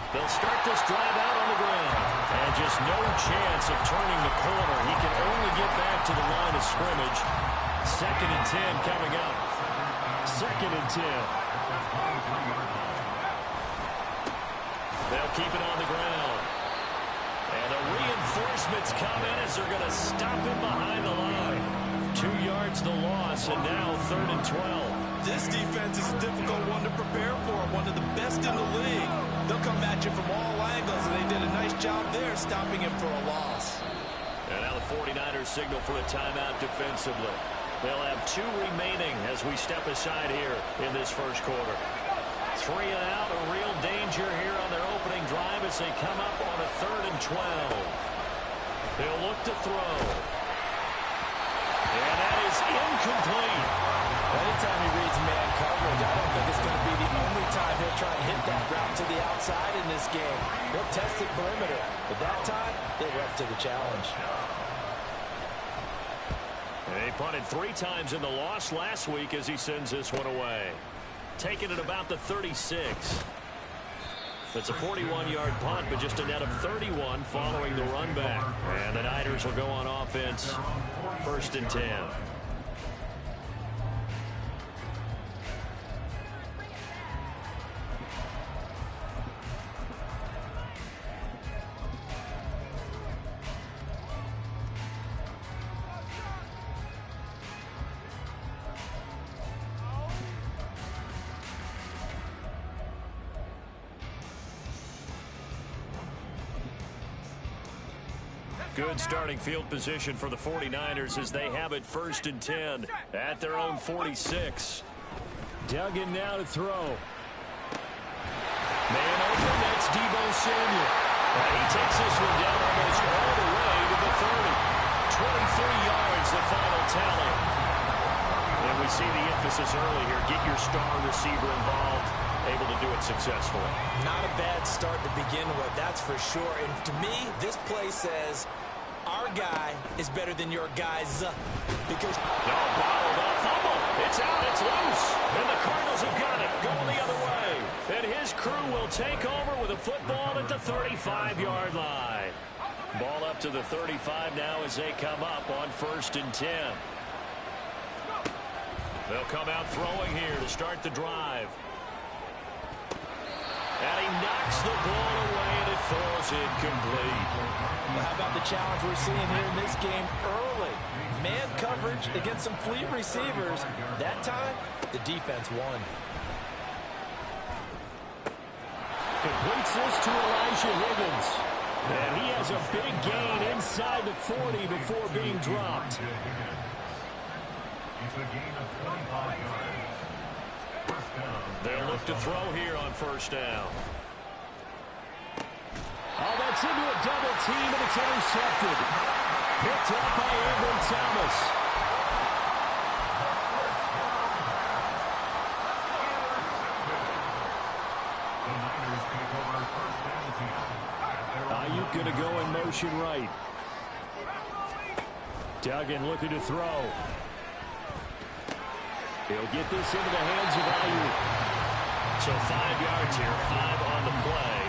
They'll start this drive out on the ground. And just no chance of turning the corner. He can only get back to the line of scrimmage. 2nd and 10 coming up. 2nd and 10. They'll keep it on the ground. And a reinforcement Reinforcements come in as they're going to stop him behind the line. 2 yards the loss, and now 3rd and 12. This defense is a difficult one to prepare for, one of the best in the league. They'll come at you from all angles, and they did a nice job there stopping him for a loss. And now the 49ers signal for a timeout defensively. They'll have 2 remaining as we step aside here in this first quarter. 3 and out, a real danger here on their opening drive as they come up on a 3rd and 12. They'll look to throw. And that is incomplete. Anytime he reads man coverage, I don't think it's going to be the only time he'll try and hit that route to the outside in this game. He'll test the perimeter, but that time, they were up to the challenge. They punted 3 times in the loss last week as he sends this one away. Taking it about the 36. It's a 41-yard punt, but just a net of 31 following the run back. And the Niners will go on offense. 1st and 10. Good starting field position for the 49ers as they have it 1st and 10 at their own 46. Duggan now to throw. Man open, that's Deebo Samuel. And he takes this one down almost all the way to the 30. 23 yards, the final tally. And we see the emphasis early here. Get your star receiver involved. Able to do it successfully. Not a bad start to begin with, that's for sure. And to me, this play says our guy is better than your guys. Because bottled up fumble. It's out, it's loose. And the Cardinals have got it, going the other way. And his crew will take over with a football at the 35-yard line. Ball up to the 35 now as they come up on 1st and 10. They'll come out throwing here to start the drive. And he knocks the ball away, and it falls incomplete. Well, how about the challenge we're seeing here in this game early? Man coverage against some fleet receivers. That time, the defense won. Completes this to Elijah Higgins. And he has a big gain inside the 40 before being dropped. It's a gain of 25 yards. They'll look to throw here on 1st down. Oh, that's into a double team, and it's intercepted. Picked up by Abram Thomas. The Niners take over 1st and 10. Ayuk going to go in motion right. Duggan looking to throw. He'll get this into the hands of Ayuk. So 5 yards here, 5 on the play.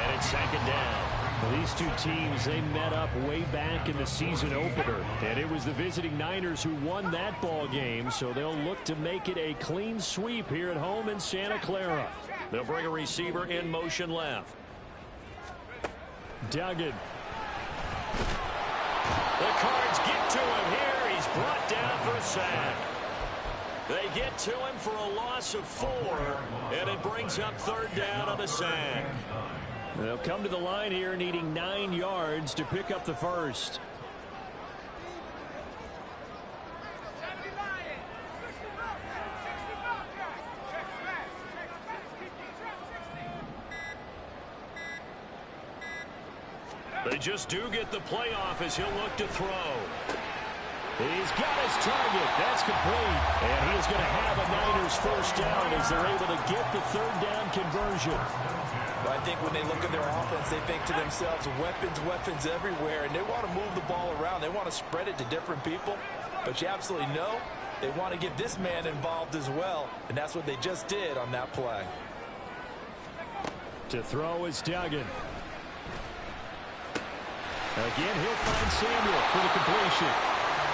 And it's 2nd down. Well, these two teams, they met up way back in the season opener. And it was the visiting Niners who won that ball game, so they'll look to make it a clean sweep here at home in Santa Clara. They'll bring a receiver in motion left. Duggan. The Cards get to him here. He's brought down for a sack. They get to him for a loss of 4, and it brings up 3rd down on the sack. They'll come to the line here needing 9 yards to pick up the first. They just do get the playoff as he'll look to throw. He's got his target. That's complete. And he's going to have a Niners 1st down as they're able to get the 3rd down conversion. Well, I think when they look at their offense, they think to themselves, weapons everywhere, and they want to move the ball around. They want to spread it to different people. But you absolutely know they want to get this man involved as well, and that's what they just did on that play. To throw is Duggan. Again, he'll find Samuel for the completion.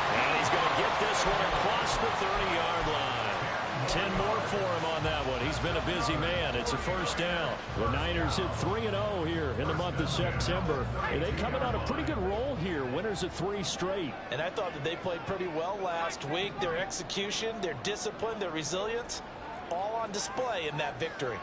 And he's going to get this one across the 30-yard line. 10 more for him on that one. He's been a busy man. It's a first down. The Niners hit 3-0 here in the month of September. And they coming on a pretty good roll here. Winners of 3 straight. And I thought that they played pretty well last week. Their execution, their discipline, their resilience, all on display in that victory.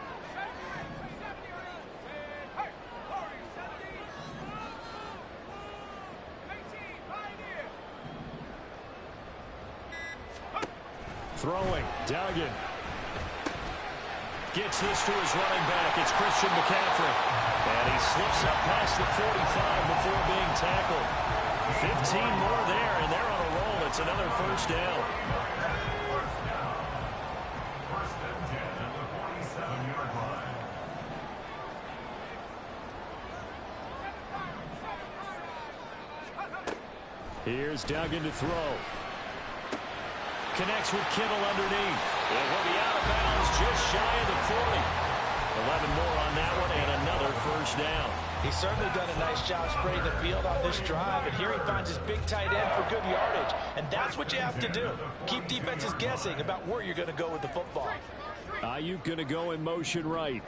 Throwing, Duggan. Gets this to his running back. It's Christian McCaffrey. And he slips up past the 45 before being tackled. 15 more there, and they're on a roll. It's another first down. First and 10 at the 47-yard line. Here's Duggan to throw. Connects with Kittle underneath. It will be out of bounds just shy of the 40. 11 more on that one and another first down. He's certainly done a nice job spraying the field on this drive, and here he finds his big tight end for good yardage. And that's what you have to do. Keep defenses guessing about where you're going to go with the football. Ayuk going to go in motion right.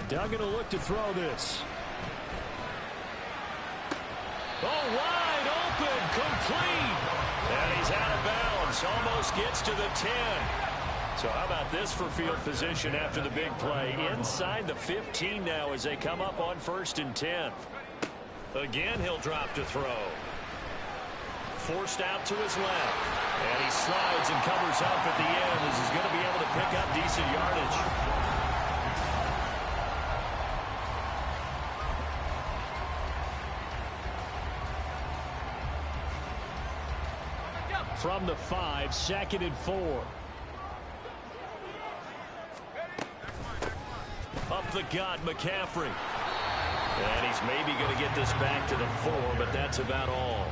Duggan will look to throw this. Oh, wide open, complete. And he's out of bounds, almost gets to the 10. So how about this for field position after the big play? Inside the 15 now as they come up on 1st and 10. Again, he'll drop to throw. Forced out to his left. And he slides and covers up at the end as he's going to be able to pick up decent yardage. From the 5, 2nd and 4. Up the gut, McCaffrey. And he's maybe going to get this back to the 4, but that's about all.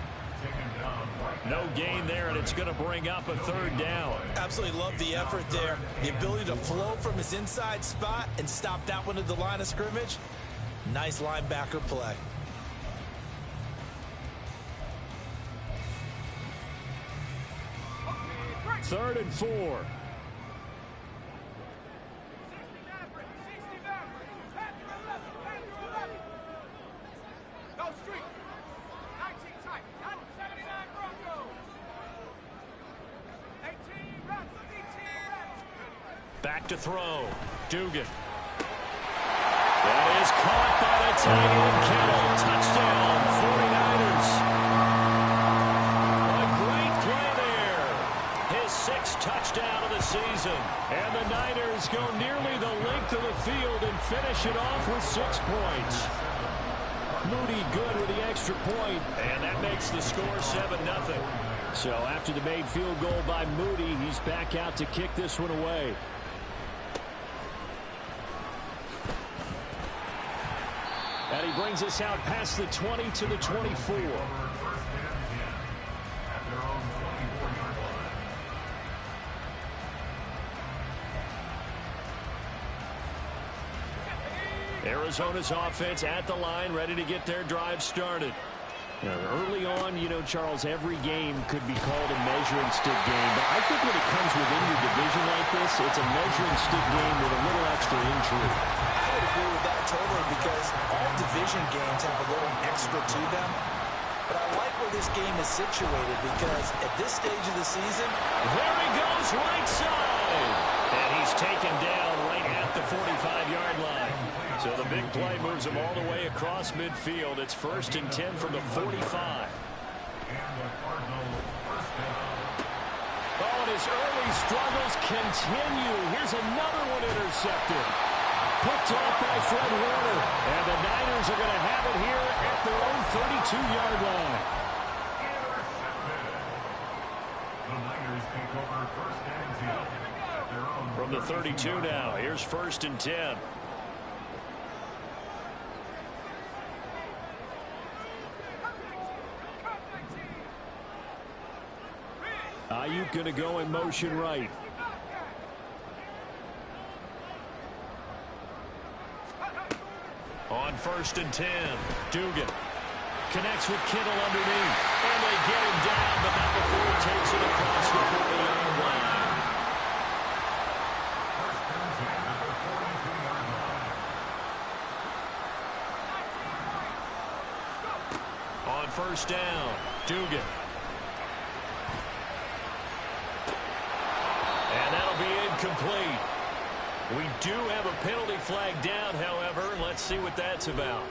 No gain there, and it's going to bring up a 3rd down. Absolutely love the effort there. The ability to flow from his inside spot and stop that one at the line of scrimmage. Nice linebacker play. 3rd and 4. Back to throw. Dugan. That is caught by the tight end, Kittle. Touchdown, 49ers. A great play there. His 6th touchdown of the season. And the Niners go nearly the length of the field and finish it off with 6 points. Moody good with the extra point, and that makes the score 7-0. So after the made field goal by Moody, he's back out to kick this one away. And he brings us out past the 20 to the 24. Arizona's offense at the line, ready to get their drive started. Early on, Charles, every game could be called a measuring stick game. But I think when it comes within your division like this, it's a measuring stick game with a little extra intrigue. I would agree with that totally because all division games have a little extra to them. But I like where this game is situated because at this stage of the season, there he goes right side. And he's taken down right at the 45-yard line. So the big play moves him all the way across midfield. It's 1st and 10 from the 45. Oh, and his early struggles continue. Here's another one intercepted. Picked off by Fred Warner. And the Niners are going to have it here at their own 32-yard line. The Niners take over 1st and 10 at their own. From the 32 now, here's 1st and 10. Ayuk going to go in motion right. On 1st and 10, Dugan. Connects with Kittle underneath. And they get him down, but not before he takes it across the 40-yard line. On first down, Dugan. And that'll be incomplete. We do have a penalty flag down, however. Let's see what that's about.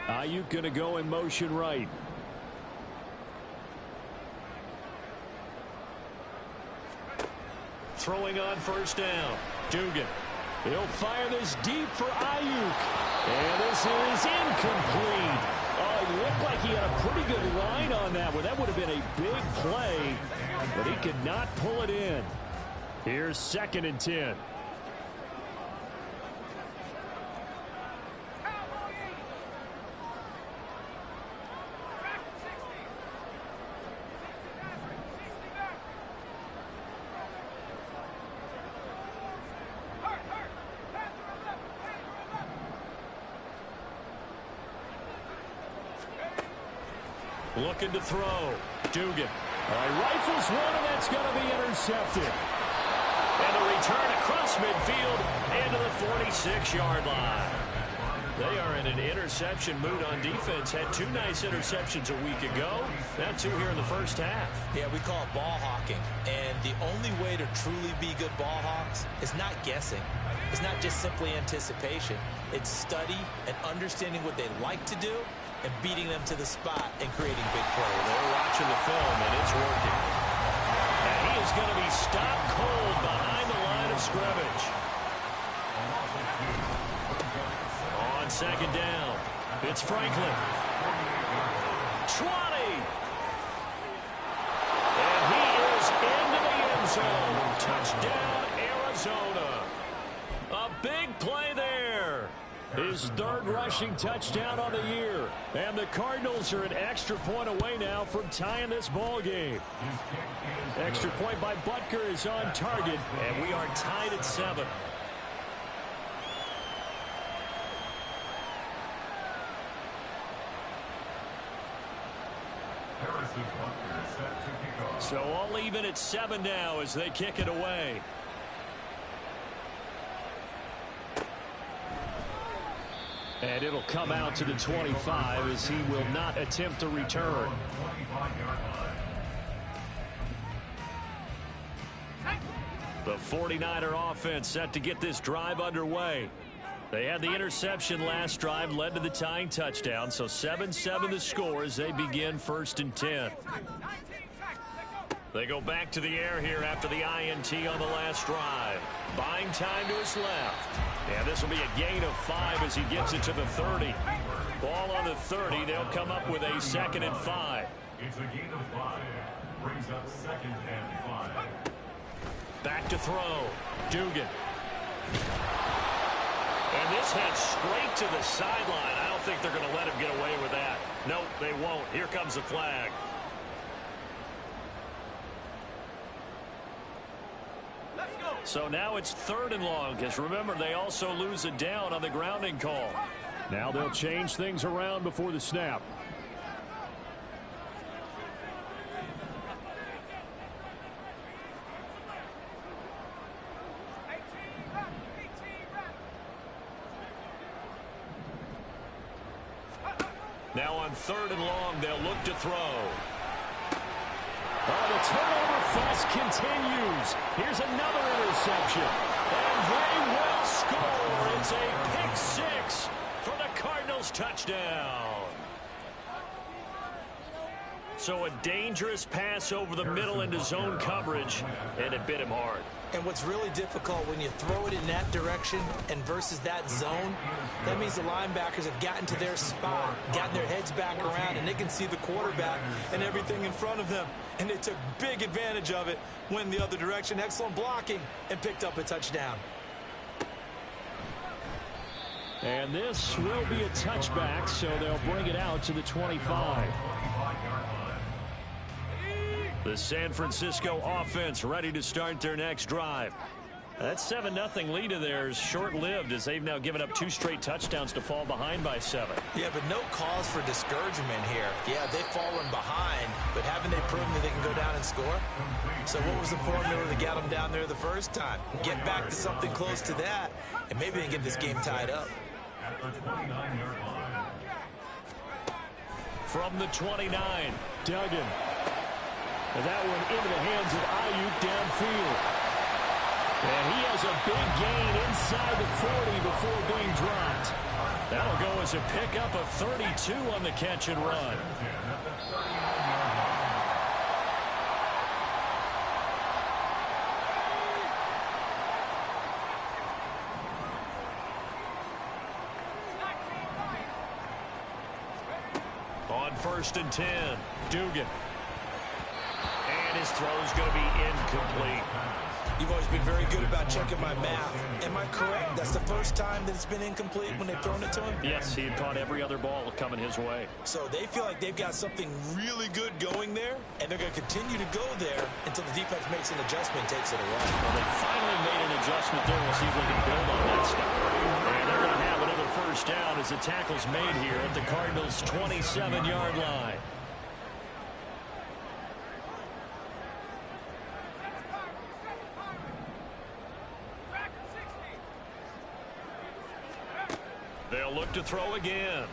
Ayuk going to go in motion right. Throwing on first down. Dugan. He'll fire this deep for Ayuk. And this is incomplete. Oh, it looked like he had a pretty good line on that one. That would have been a big play, but he could not pull it in. Here's 2nd and 10. Looking to throw. Dugan. Rifles one, and that's going to be intercepted. And a return across midfield into the 46-yard line. They are in an interception mood on defense. Had 2 nice interceptions a week ago. Now 2 here in the first half. Yeah, we call it ball hawking. And the only way to truly be good ball hawks is not guessing. It's not just simply anticipation. It's study and understanding what they like to do and beating them to the spot and creating big plays. They're watching the film, and it's working. And he is going to be stopped cold behind the line of scrimmage. On 2nd down, it's Franklin. 20. And he is into the end zone. Touchdown, Arizona. A big play there. His 3rd rushing touchdown on the year. And the Cardinals are an extra point away now from tying this ball game. Extra point by Butker is on target, and we are tied at 7. So all even at 7 now as they kick it away. And it'll come out to the 25 as he will not attempt to return. The 49er offense set to get this drive underway. They had the interception last drive, led to the tying touchdown. So 7-7 the score as they begin 1st and 10. They go back to the air here after the INT on the last drive. Buying time to his left. And this will be a gain of 5 as he gets it to the 30. Ball on the 30. They'll come up with a 2nd and 5. It's a gain of 5. Brings up 2nd and 5. Back to throw. Dugan. And this heads straight to the sideline. I don't think they're going to let him get away with that. Nope, they won't. Here comes the flag. So now it's 3rd and long, because remember, they also lose a down on the grounding call. Now they'll change things around before the snap. Now on 3rd and long, they'll look to throw. Oh, the turnover fest continues. Here's another interception. And they will score. It's a pick 6 for the Cardinals touchdown. So a dangerous pass over the middle into zone coverage, and it bit him hard. And what's really difficult when you throw it in that direction and versus that zone, that means the linebackers have gotten to their spot, gotten their heads back around, and they can see the quarterback and everything in front of them. And they took big advantage of it, went the other direction, excellent blocking, and picked up a touchdown. And this will be a touchback, so they'll bring it out to the 25. The San Francisco offense ready to start their next drive. That 7-0 lead of theirs short-lived as they've now given up 2 straight touchdowns to fall behind by 7. Yeah, but no cause for discouragement here. Yeah, they've fallen behind, but haven't they proven that they can go down and score? So what was the formula that got them down there the first time? Get back to something close to that, and maybe they can get this game tied up. From the 29, Duggan. And that one into the hands of Ayuk downfield. And he has a big gain inside the 40 before being dropped. that'll go as a pickup of 32 on the catch and run. On 1st and 10, Dugan. And his throw's going to be incomplete. You've always been very good about checking my math. Am I correct? That's the first time that it's been incomplete when they've thrown it to him? Yes, he had caught every other ball coming his way. So they feel like they've got something really good going there, and they're going to continue to go there until the defense makes an adjustment and takes it away. Well, they finally made an adjustment there. We'll see if we can build on that stuff. And they're going to have another first down as the tackle's made here at the Cardinals' 27-yard line. They'll look to throw again.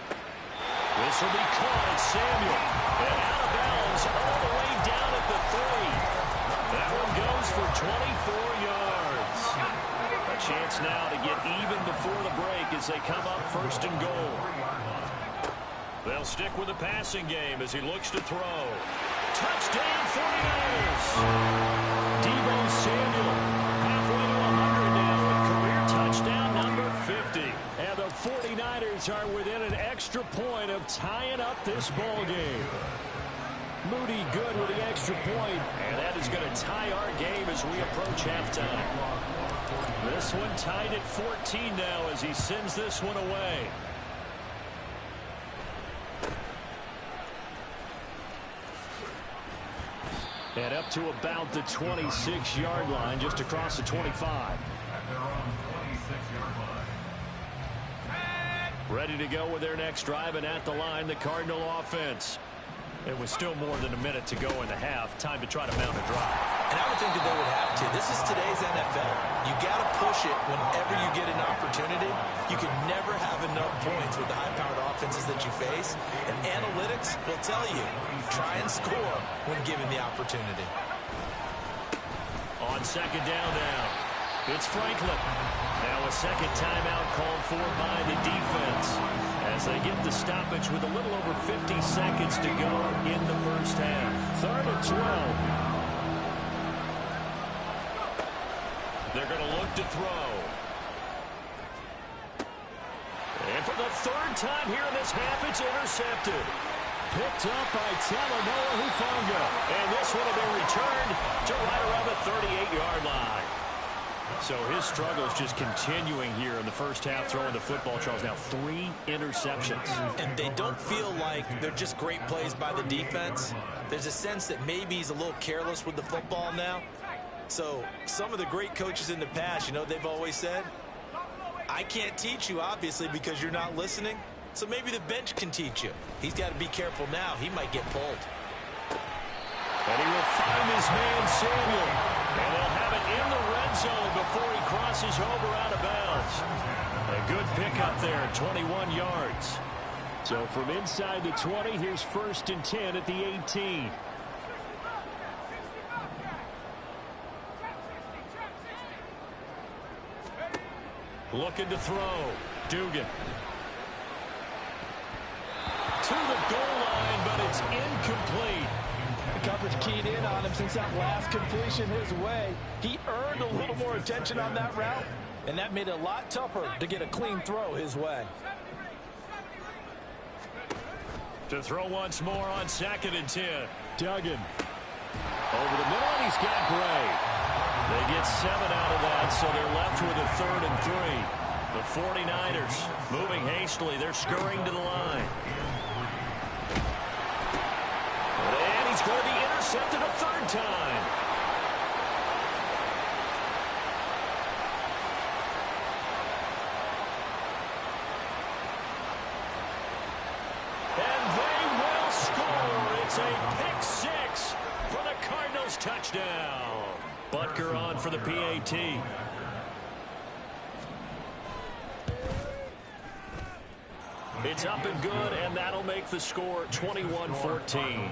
This will be caught at Samuel. And out of bounds all the way down at the 3. That one goes for 24 yards. A chance now to get even before the break as they come up 1st and goal. They'll stick with the passing game as he looks to throw. Touchdown 49ers! Deebo Samuel halfway to 100 now with career touchdown number 50. And the 49ers are within an extra point of tying up this ball game. Moody good with the extra point, and that is going to tie our game as we approach halftime. This one tied at 14 now as he sends this one away. And up to about the 26-yard line, just across the 25. Ready to go with their next drive, and at the line, the Cardinal offense. It was still more than a minute to go in the half. Time to try to mount a drive. And I would think that they would have to. This is today's NFL. You got to push it whenever you get an opportunity. You can never have enough points with the high-powered offenses that you face. And analytics will tell you, try and score when given the opportunity. On 2nd down now, it's Franklin. Now a second timeout called for by the defense as they get the stoppage with a little over 50 seconds to go in the first half. 3rd and 12. They're going to look to throw. And for the 3rd time here in this half, it's intercepted. Picked up by Talanoa Hufanga. And this would have been returned to right around the 38-yard line. So his struggles just continuing here in the first half, throwing the football, Charles. Now 3 interceptions. And they don't feel like they're just great plays by the defense. There's a sense that maybe he's a little careless with the football now. So some of the great coaches in the past, you know, they've always said, I can't teach you, obviously, because you're not listening. So maybe the bench can teach you. He's got to be careful now. He might get pulled. And he will find his man, Samuel. And they'll have it in the red zone before he crosses over out of bounds. A good pickup there, 21 yards. So from inside the 20, here's 1st and 10 at the 18. Looking to throw. Dugan. to the goal line, but it's incomplete. The coverage keyed in on him since that last completion his way. He earned a little more attention on that route, and that made it a lot tougher to get a clean throw his way. To throw once more on 2nd and 10. Duggan. Over the middle, and he's got Gray. They get 7 out of that, so they're left with a 3rd and 3. The 49ers moving hastily. They're scurrying to the line. And he's going to be intercepted a 3rd time. And they will score. It's a pick 6 for the Cardinals touchdown. Butker on for the PAT. It's up and good, and that'll make the score 21-14. 41,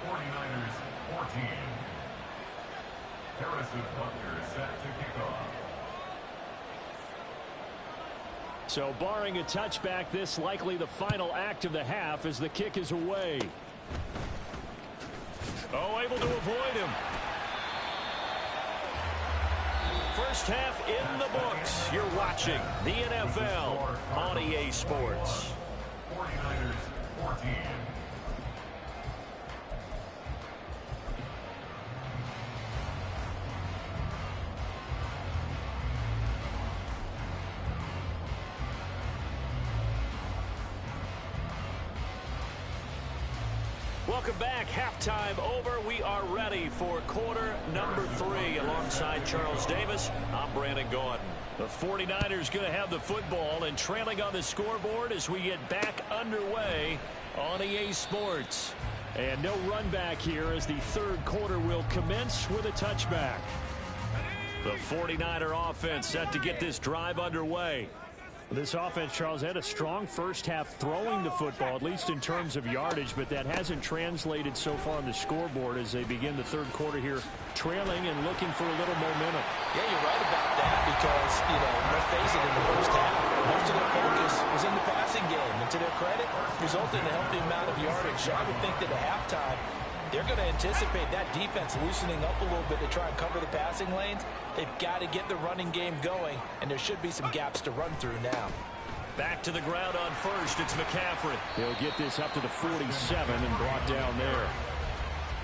49ers 14. Harrison Butker set to kick off. So barring a touchback, this likely the final act of the half as the kick is away. Oh, able to avoid him. First half in the books. You're watching the NFL on EA Sports. 49ers 14. Welcome back. Halftime over. We are ready for quarter number 3. Alongside Charles Davis, I'm Brandon Gaudin. The 49ers going to have the football and trailing on the scoreboard as we get back underway on EA Sports. And no run back here as the 3rd quarter will commence with a touchback. The 49er offense set to get this drive underway. This offense, Charles, had a strong first half throwing the football, at least in terms of yardage, but that hasn't translated so far on the scoreboard as they begin the 3rd quarter here, trailing and looking for a little momentum. Yeah, you're right about that because, let's face it, in the first half, most of their focus was in the passing game. And to their credit, resulted in a healthy amount of yardage. So I would think that at halftime, they're going to anticipate that defense loosening up a little bit to try and cover the passing lanes. They've got to get the running game going, and there should be some gaps to run through now. Back to the ground on first. It's McCaffrey. He'll get this up to the 47 and brought down there.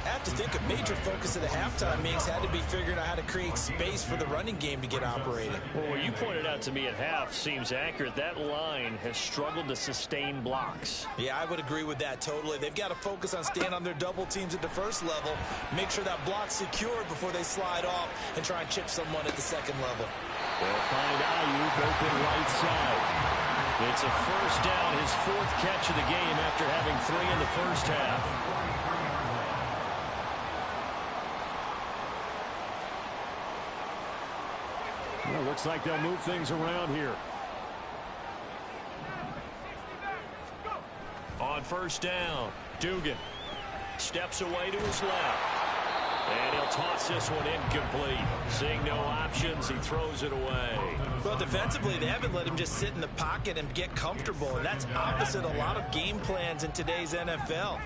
I have to think a major focus of the halftime meetings had to be figuring out how to create space for the running game to get operating. Well, what you pointed out to me at half seems accurate. That line has struggled to sustain blocks. Yeah, I would agree with that totally. They've got to focus on staying on their double teams at the first level, make sure that block's secured before they slide off and try and chip someone at the 2nd level. They'll find Ayuk open right side. It's a first down, his 4th catch of the game after having 3 in the first half. Well, looks like they'll move things around here. On first down, Dugan steps away to his left. And he'll toss this one incomplete. Seeing no options, he throws it away. Well, defensively, they haven't let him just sit in the pocket and get comfortable. And that's opposite a lot of game plans in today's NFL.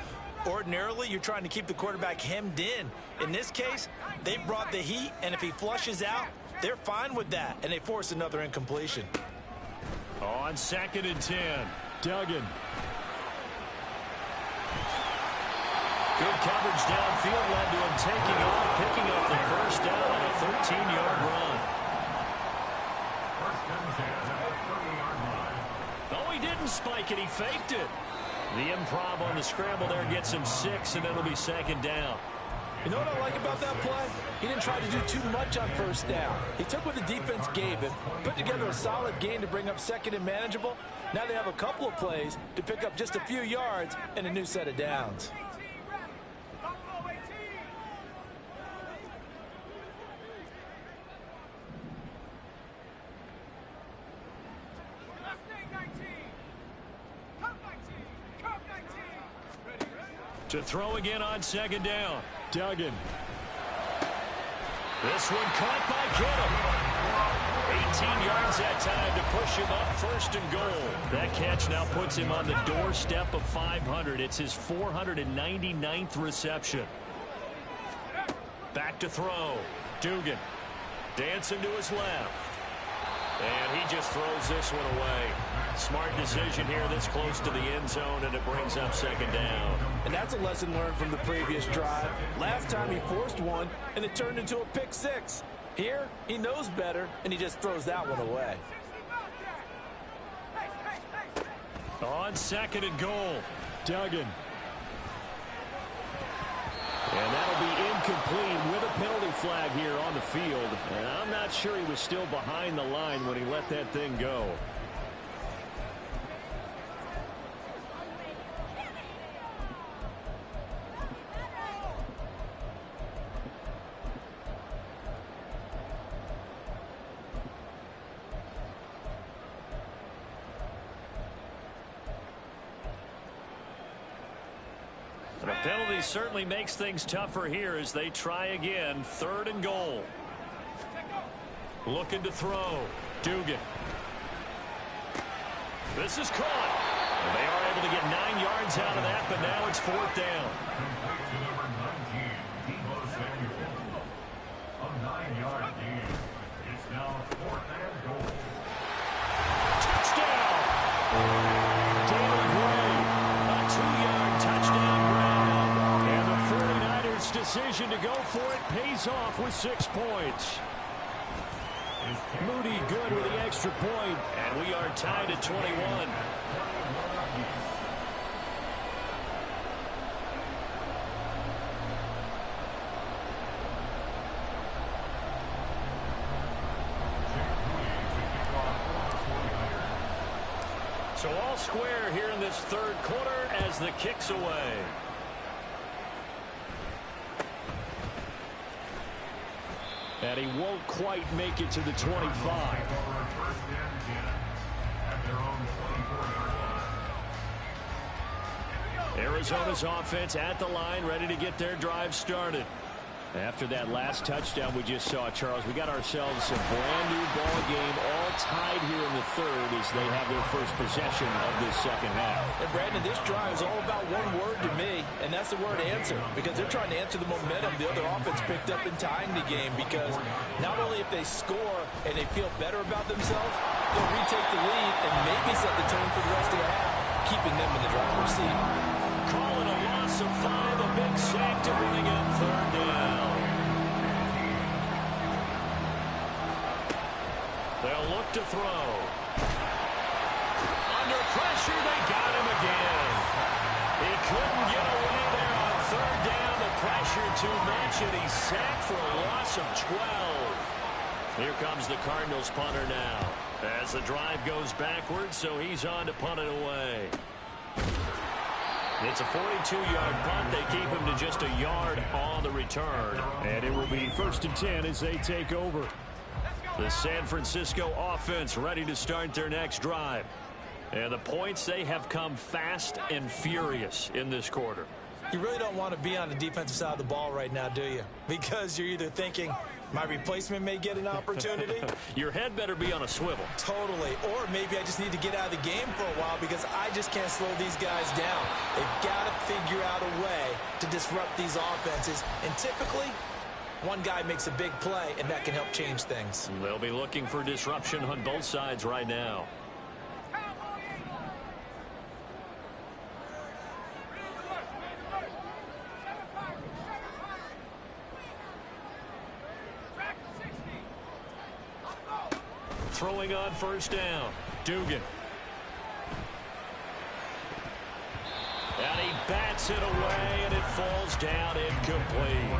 Ordinarily, you're trying to keep the quarterback hemmed in. In this case, they brought the heat, and if he flushes out, they're fine with that, and they force another incompletion. On 2nd and 10, Duggan. Good coverage downfield led to him taking off, picking up the first down on a 13-yard run. First and 10 at the 30-yard line. No, he didn't spike it. He faked it. The improv on the scramble there gets him 6, and it'll be 2nd down. You know what I like about that play? He didn't try to do too much on first down. He took what the defense gave him, put together a solid gain to bring up 2nd and manageable. Now they have a couple of plays to pick up just a few yards and a new set of downs. To throw again on 2nd down, Duggan. This one caught by Kittle. 18 yards that time to push him up 1st and goal. That catch now puts him on the doorstep of 500. It's his 499th reception. Back to throw. Dugan dancing to his left. And he just throws this one away. Smart decision here this close to the end zone, and it brings up 2nd down. And that's a lesson learned from the previous drive. Last time he forced one, and it turned into a pick 6. Here, he knows better, and he just throws that one away. On 2nd and goal, Duggan. And that'll be incomplete with a penalty flag here on the field. And I'm not sure he was still behind the line when he let that thing go. And a penalty certainly makes things tougher here as they try again. 3rd and goal. Looking to throw. Dugan. This is caught. And they are able to get 9 yards out of that, but now it's 4th down. Complete to number 19, Debo Samuel. A 9-yard gain. It's now 4th and goal. Touchdown! Taylor Gray. A 2-yard touchdown grab. And the 49ers' decision to go for it pays off with 6 points. Moody good with the extra point. And we are tied at 21. So all square here in this 3rd quarter as the kick's away. And he won't quite make it to the 25. Arizona's offense at the line, ready to get their drive started. After that last touchdown we just saw, Charles, we got ourselves a brand new ball game, all tied here in the 3rd as they have their first possession of this 2nd half. And Brandon, this drive is all about one word to me, and that's the word answer, because they're trying to answer the momentum the other offense picked up in tying the game, because not only if they score and they feel better about themselves, they'll retake the lead and maybe set the tone for the rest of the half, keeping them in the driver's seat. Calling a loss of 5, a big sack to bring up 3rd down. They'll look to throw. Under pressure, they got him again. He couldn't get away there on 3rd down. The pressure too much, and he's sacked for a loss of 12. Here comes the Cardinals punter now. As the drive goes backwards, so he's on to punt it away. It's a 42-yard punt. They keep him to just a yard on the return. And it will be 1st and 10 as they take over. The San Francisco offense ready to start their next drive. And the points, they have come fast and furious in this quarter. You really don't want to be on the defensive side of the ball right now, do you? Because you're either thinking, my replacement may get an opportunity. Your head better be on a swivel. Totally. Or maybe I just need to get out of the game for a while because I just can't slow these guys down. They've got to figure out a way to disrupt these offenses. And typically, one guy makes a big play, and that can help change things. They'll be looking for disruption on both sides right now. Throwing on 1st down, Dugan. And he bats it away, and it falls down incomplete.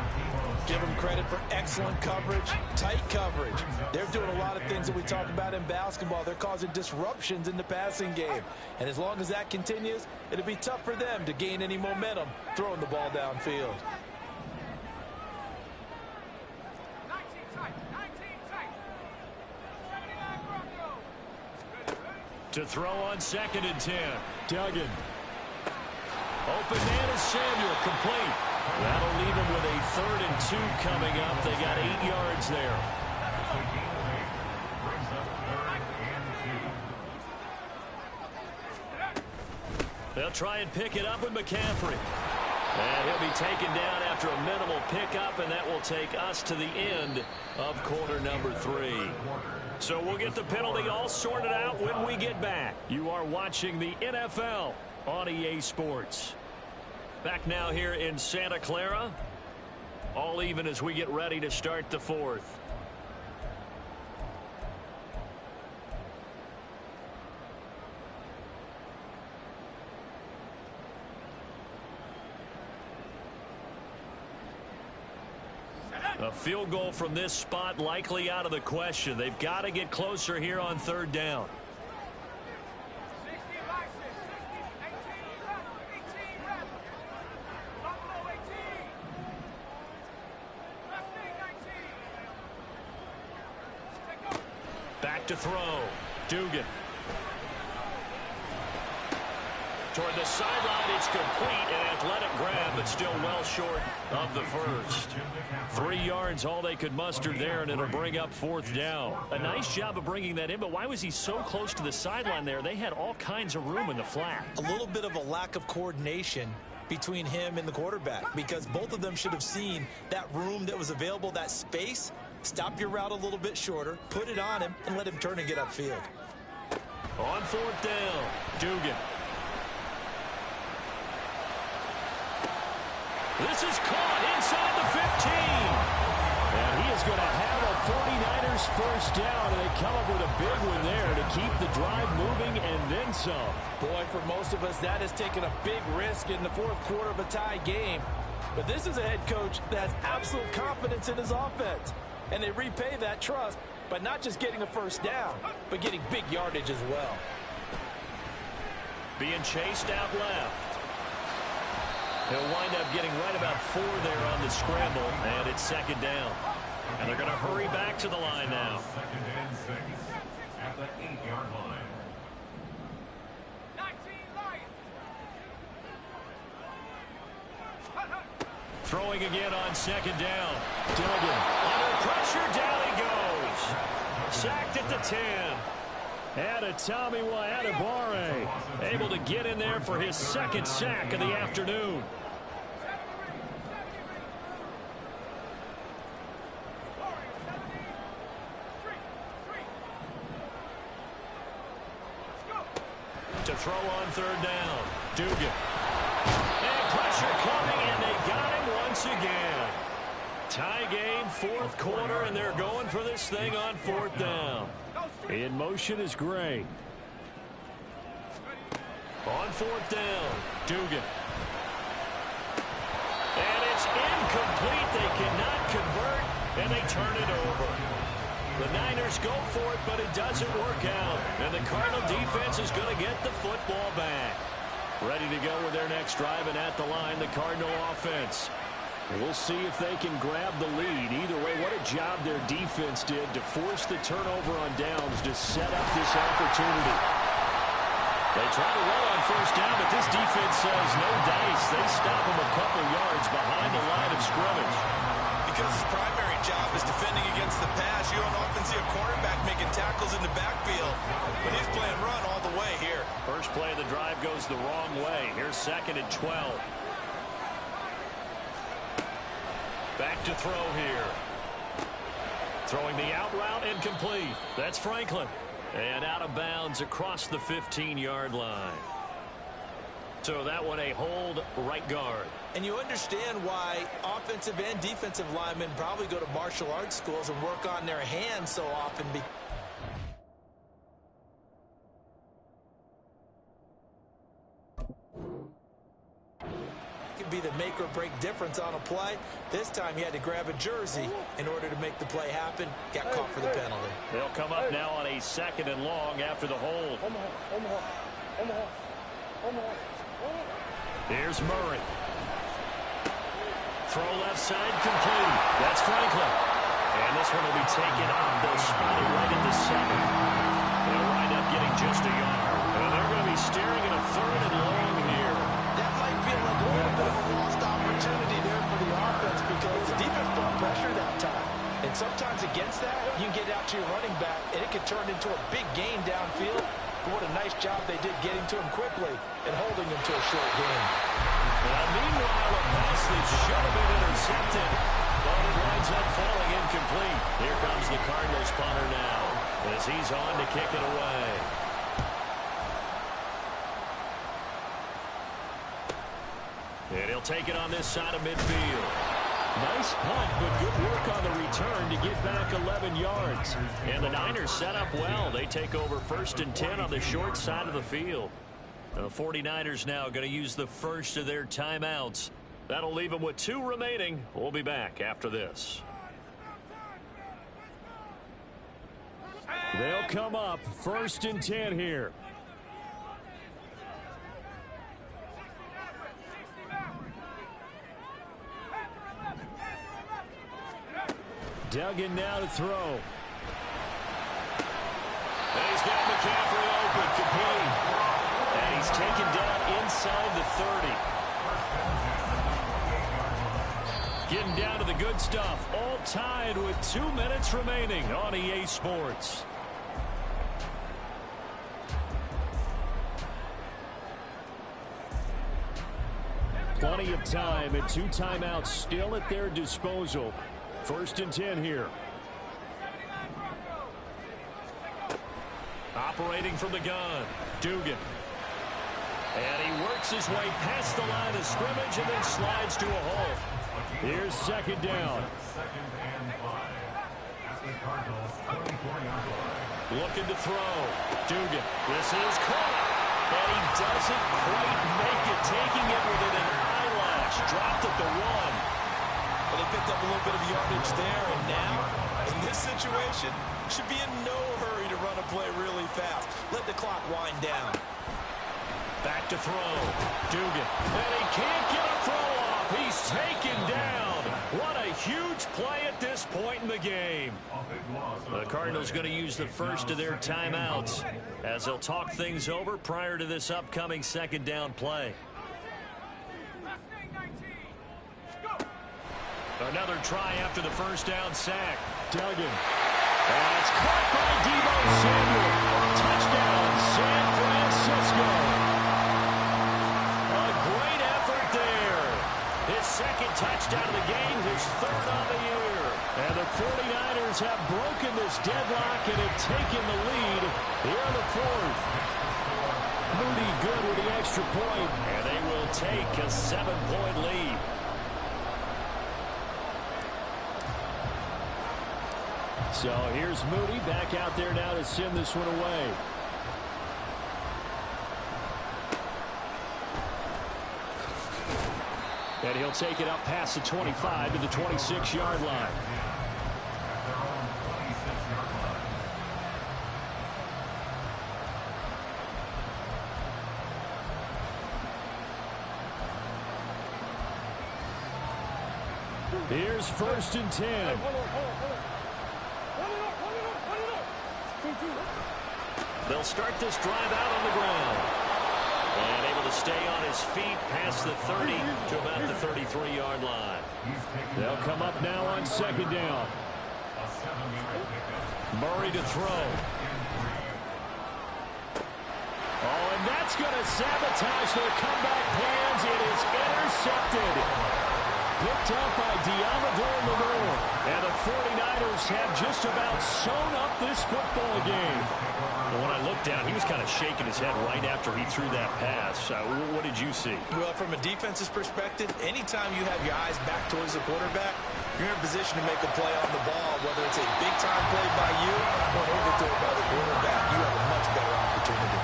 Give them credit for excellent coverage, tight coverage. They're doing a lot of things that we talk about in basketball. They're causing disruptions in the passing game. And as long as that continues, it'll be tough for them to gain any momentum throwing the ball downfield. To throw on 2nd and 10. Duggan. Open man is Samuel, complete. That'll leave him with a 3rd and 2 coming up. They got 8 yards there. Brings up 3rd and 2. They'll try and pick it up with McCaffrey. And he'll be taken down after a minimal pickup, and that will take us to the end of quarter number 3. So we'll get the penalty all sorted out when we get back. You are watching the NFL on EA Sports. Back now here in Santa Clara. All even as we get ready to start the 4th. A field goal from this spot likely out of the question. They've got to get closer here on 3rd down. Back to throw. Dugan. Toward the sideline, it's complete. An athletic grab, but still well short of the first. 3 yards, all they could muster there, and it'll bring up 4th down. A nice job of bringing that in, but why was he so close to the sideline there? They had all kinds of room in the flat. A little bit of a lack of coordination between him and the quarterback, because both of them should have seen that room that was available, that space. Stop your route a little bit shorter, put it on him, and let him turn and get upfield. On 4th down, Dugan. This is caught inside the 15. And he is going to have a 49ers first down, and they come up with a big one there to keep the drive moving and then some. Boy, for most of us, that has taken a big risk in the 4th quarter of a tie game. But this is a head coach that has absolute confidence in his offense. And they repay that trust by not just getting a first down, but getting big yardage as well. Being chased out left. He'll wind up getting right about 4 there on the scramble, and it's 2nd down. And they're going to hurry back to the line now. 2nd and 6 at the 8-yard line. Throwing again on 2nd down. Dugan under pressure, down he goes. Sacked at the 10. And Tommy Adebawore able to get in there for his 2nd sack of the afternoon. To throw on 3rd down. Dugan. And pressure coming, and they got him once again. Tie game, 4th quarter, and they're going for this thing on 4th down. In motion is Gray. On 4th down, Dugan. And it's incomplete. They cannot convert, and they turn it over. The Niners go for it, but it doesn't work out. And the Cardinal defense is going to get the football back. Ready to go with their next drive, and at the line, the Cardinal offense. We'll see if they can grab the lead. Either way, what a job their defense did to force the turnover on downs to set up this opportunity. They try to run on 1st down, but this defense says no dice. They stop them a couple yards behind the line of scrimmage. Because his primary job is defending against the pass, you don't often see a cornerback making tackles in the backfield. But he's playing run all the way here. First play of the drive goes the wrong way. Here's 2nd and 12. Back to throw here. Throwing the out route incomplete. That's Franklin. And out of bounds across the 15-yard line. So that one a hold, right guard. And you understand why offensive and defensive linemen probably go to martial arts schools and work on their hands so often. Could be the make or break difference on a play. This time he had to grab a jersey in order to make the play happen. Got caught for the penalty. They'll come up now on a 2nd and long after the hold. Here's Murray. Throw left side complete. That's Franklin. And this one will be taken up. They'll spot it right at the 7. They'll wind up getting just a yard. And they're going to be staring at a 3rd and long here. That might feel like a little bit of a lost opportunity there for the offense because the defense brought pressure that time. And sometimes against that, you can get out to your running back, and it can turn into a big gain downfield. But what a nice nice job they did getting to him quickly and holding him to a short game. Well, meanwhile, a pass that should have been intercepted, but it winds up falling incomplete. Here comes the Cardinals punter now as he's on to kick it away. And he'll take it on this side of midfield. Nice punt, but good work on the return to get back 11 yards. And the Niners set up well. They take over 1st and 10 on the short side of the field. The 49ers now going to use the first of their timeouts. That'll leave them with 2 remaining. We'll be back after this. They'll come up 1st and 10 here. Duggan now to throw. And he's got McCaffrey open, complete. And he's taken down inside the 30. Getting down to the good stuff. All tied with 2 minutes remaining on EA Sports. Plenty of time and 2 timeouts still at their disposal. 1st and 10 here. Operating from the gun, Dugan. And he works his way past the line of scrimmage and then slides to a hole. Here's 2nd down. Looking to throw. Dugan. This is caught. And he doesn't quite make it, taking it within an eyelash. Dropped at the 1. Well, they picked up a little bit of yardage there, and now, in this situation, should be in no hurry to run a play really fast. Let the clock wind down. Back to throw. Dugan. And he can't get a throw off. He's taken down. What a huge play at this point in the game. The Cardinals going to use the first of their timeouts as they'll talk things over prior to this upcoming 2nd down play. Another try after the 1st down sack. Duggan. And it's caught by Deebo Samuel. Touchdown, San Francisco. A great effort there. His 2nd touchdown of the game, his 3rd on the year. And the 49ers have broken this deadlock and have taken the lead here in the 4th. Moody good with the extra point. And they will take a 7-point lead. So here's Moody back out there now to send this one away. And he'll take it up past the 25 to the 26-yard line. Here's 1st and 10. They'll start this drive out on the ground. And able to stay on his feet past the 30 to about the 33-yard line. They'll come up now on 2nd down. Murray to throw. Oh, and that's going to sabotage their comeback plans. It is intercepted. Picked up by Diamador Lenore. And the 49ers have just about sewn up this football game. And when I looked down, he was kind of shaking his head right after he threw that pass. What did you see? Well, from a defense's perspective, anytime you have your eyes back towards the quarterback, you're in a position to make a play on the ball, whether it's a big-time play by you or an overthrow by the quarterback. You have a much better opportunity.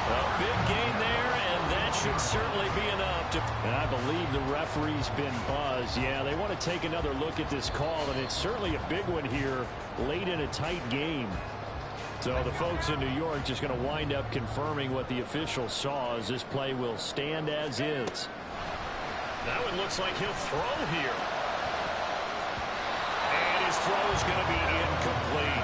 Well, big gain there, and that should certainly be enough to... And I believe the referee's been buzzed. Yeah, they want to take another look at this call, and it's certainly a big one here late in a tight game. So the folks in New York just going to wind up confirming what the official saw as this play will stand as is. That one looks like he'll throw here. And his throw is going to be incomplete.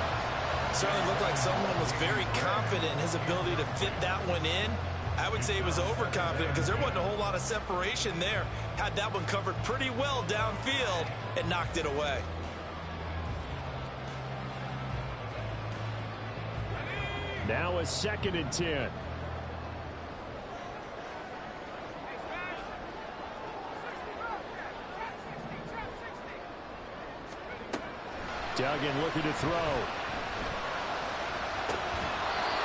Certainly looked like someone was very confident in his ability to fit that one in. I would say he was overconfident because there wasn't a whole lot of separation there. Had that one covered pretty well downfield and knocked it away. Now a 2nd and 10. Duggan looking to throw.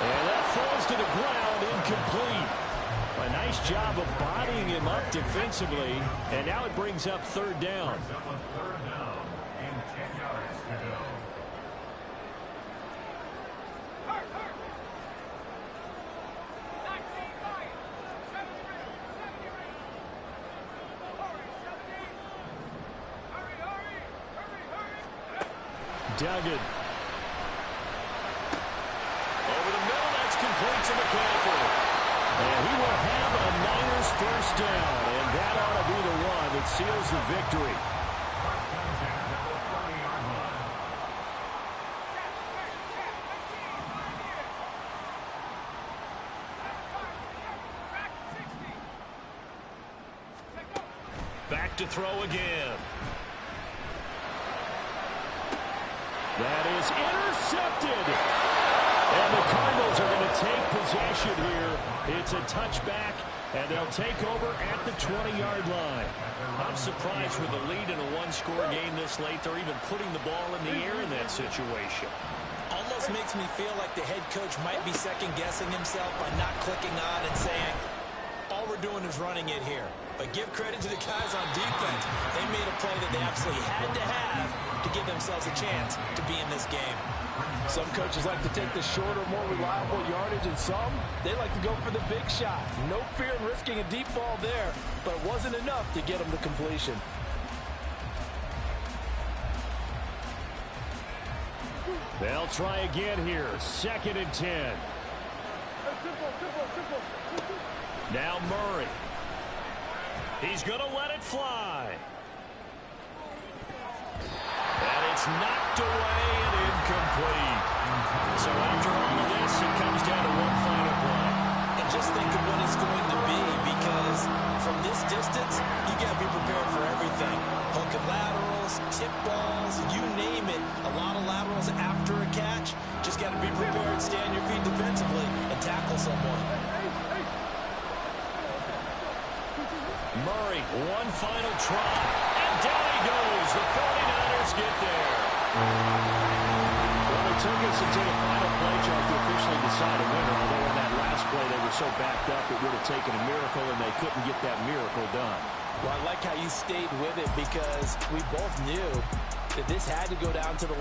And that falls to the ground, incomplete. A nice job of bodying him up defensively, and now it brings up third down. Third down and 10 yards to go. Duggan. Over the middle, that's complete to McCaffrey. And he will have a Niners first down, and that ought to be the one that seals the victory. Back to throw again. That is intercepted. And the Cardinals are going to take possession here. It's a touchback, and they'll take over at the 20-yard line. I'm surprised with a lead in a one-score game this late. They're even putting the ball in the air in that situation. Almost makes me feel like the head coach might be second-guessing himself by not clicking on and saying, all we're doing is running it here. But give credit to the guys on defense. They made a play that they absolutely had to have to give themselves a chance to be in this game. Some coaches like to take the shorter, more reliable yardage, and some, they like to go for the big shot. No fear in risking a deep ball there, but it wasn't enough to get them to completion. They'll try again here. 2nd and 10. Now Murray. He's going to let it fly. And it's knocked away and incomplete. So after all of this, it comes down to one final play. And just think of what it's going to be, because from this distance, you got to be prepared for everything. Hook and laterals, tip balls, you name it. A lot of laterals after a catch. Just got to be prepared, stay on your feet defensively, and tackle someone. Murray, one final try. And down he goes. The 49ers get there. Well, it took us until the final play chart to officially decide a winner, although in that last play they were so backed up it would have taken a miracle, and they couldn't get that miracle done. Well, I like how you stayed with it, because we both knew that this had to go down to the left.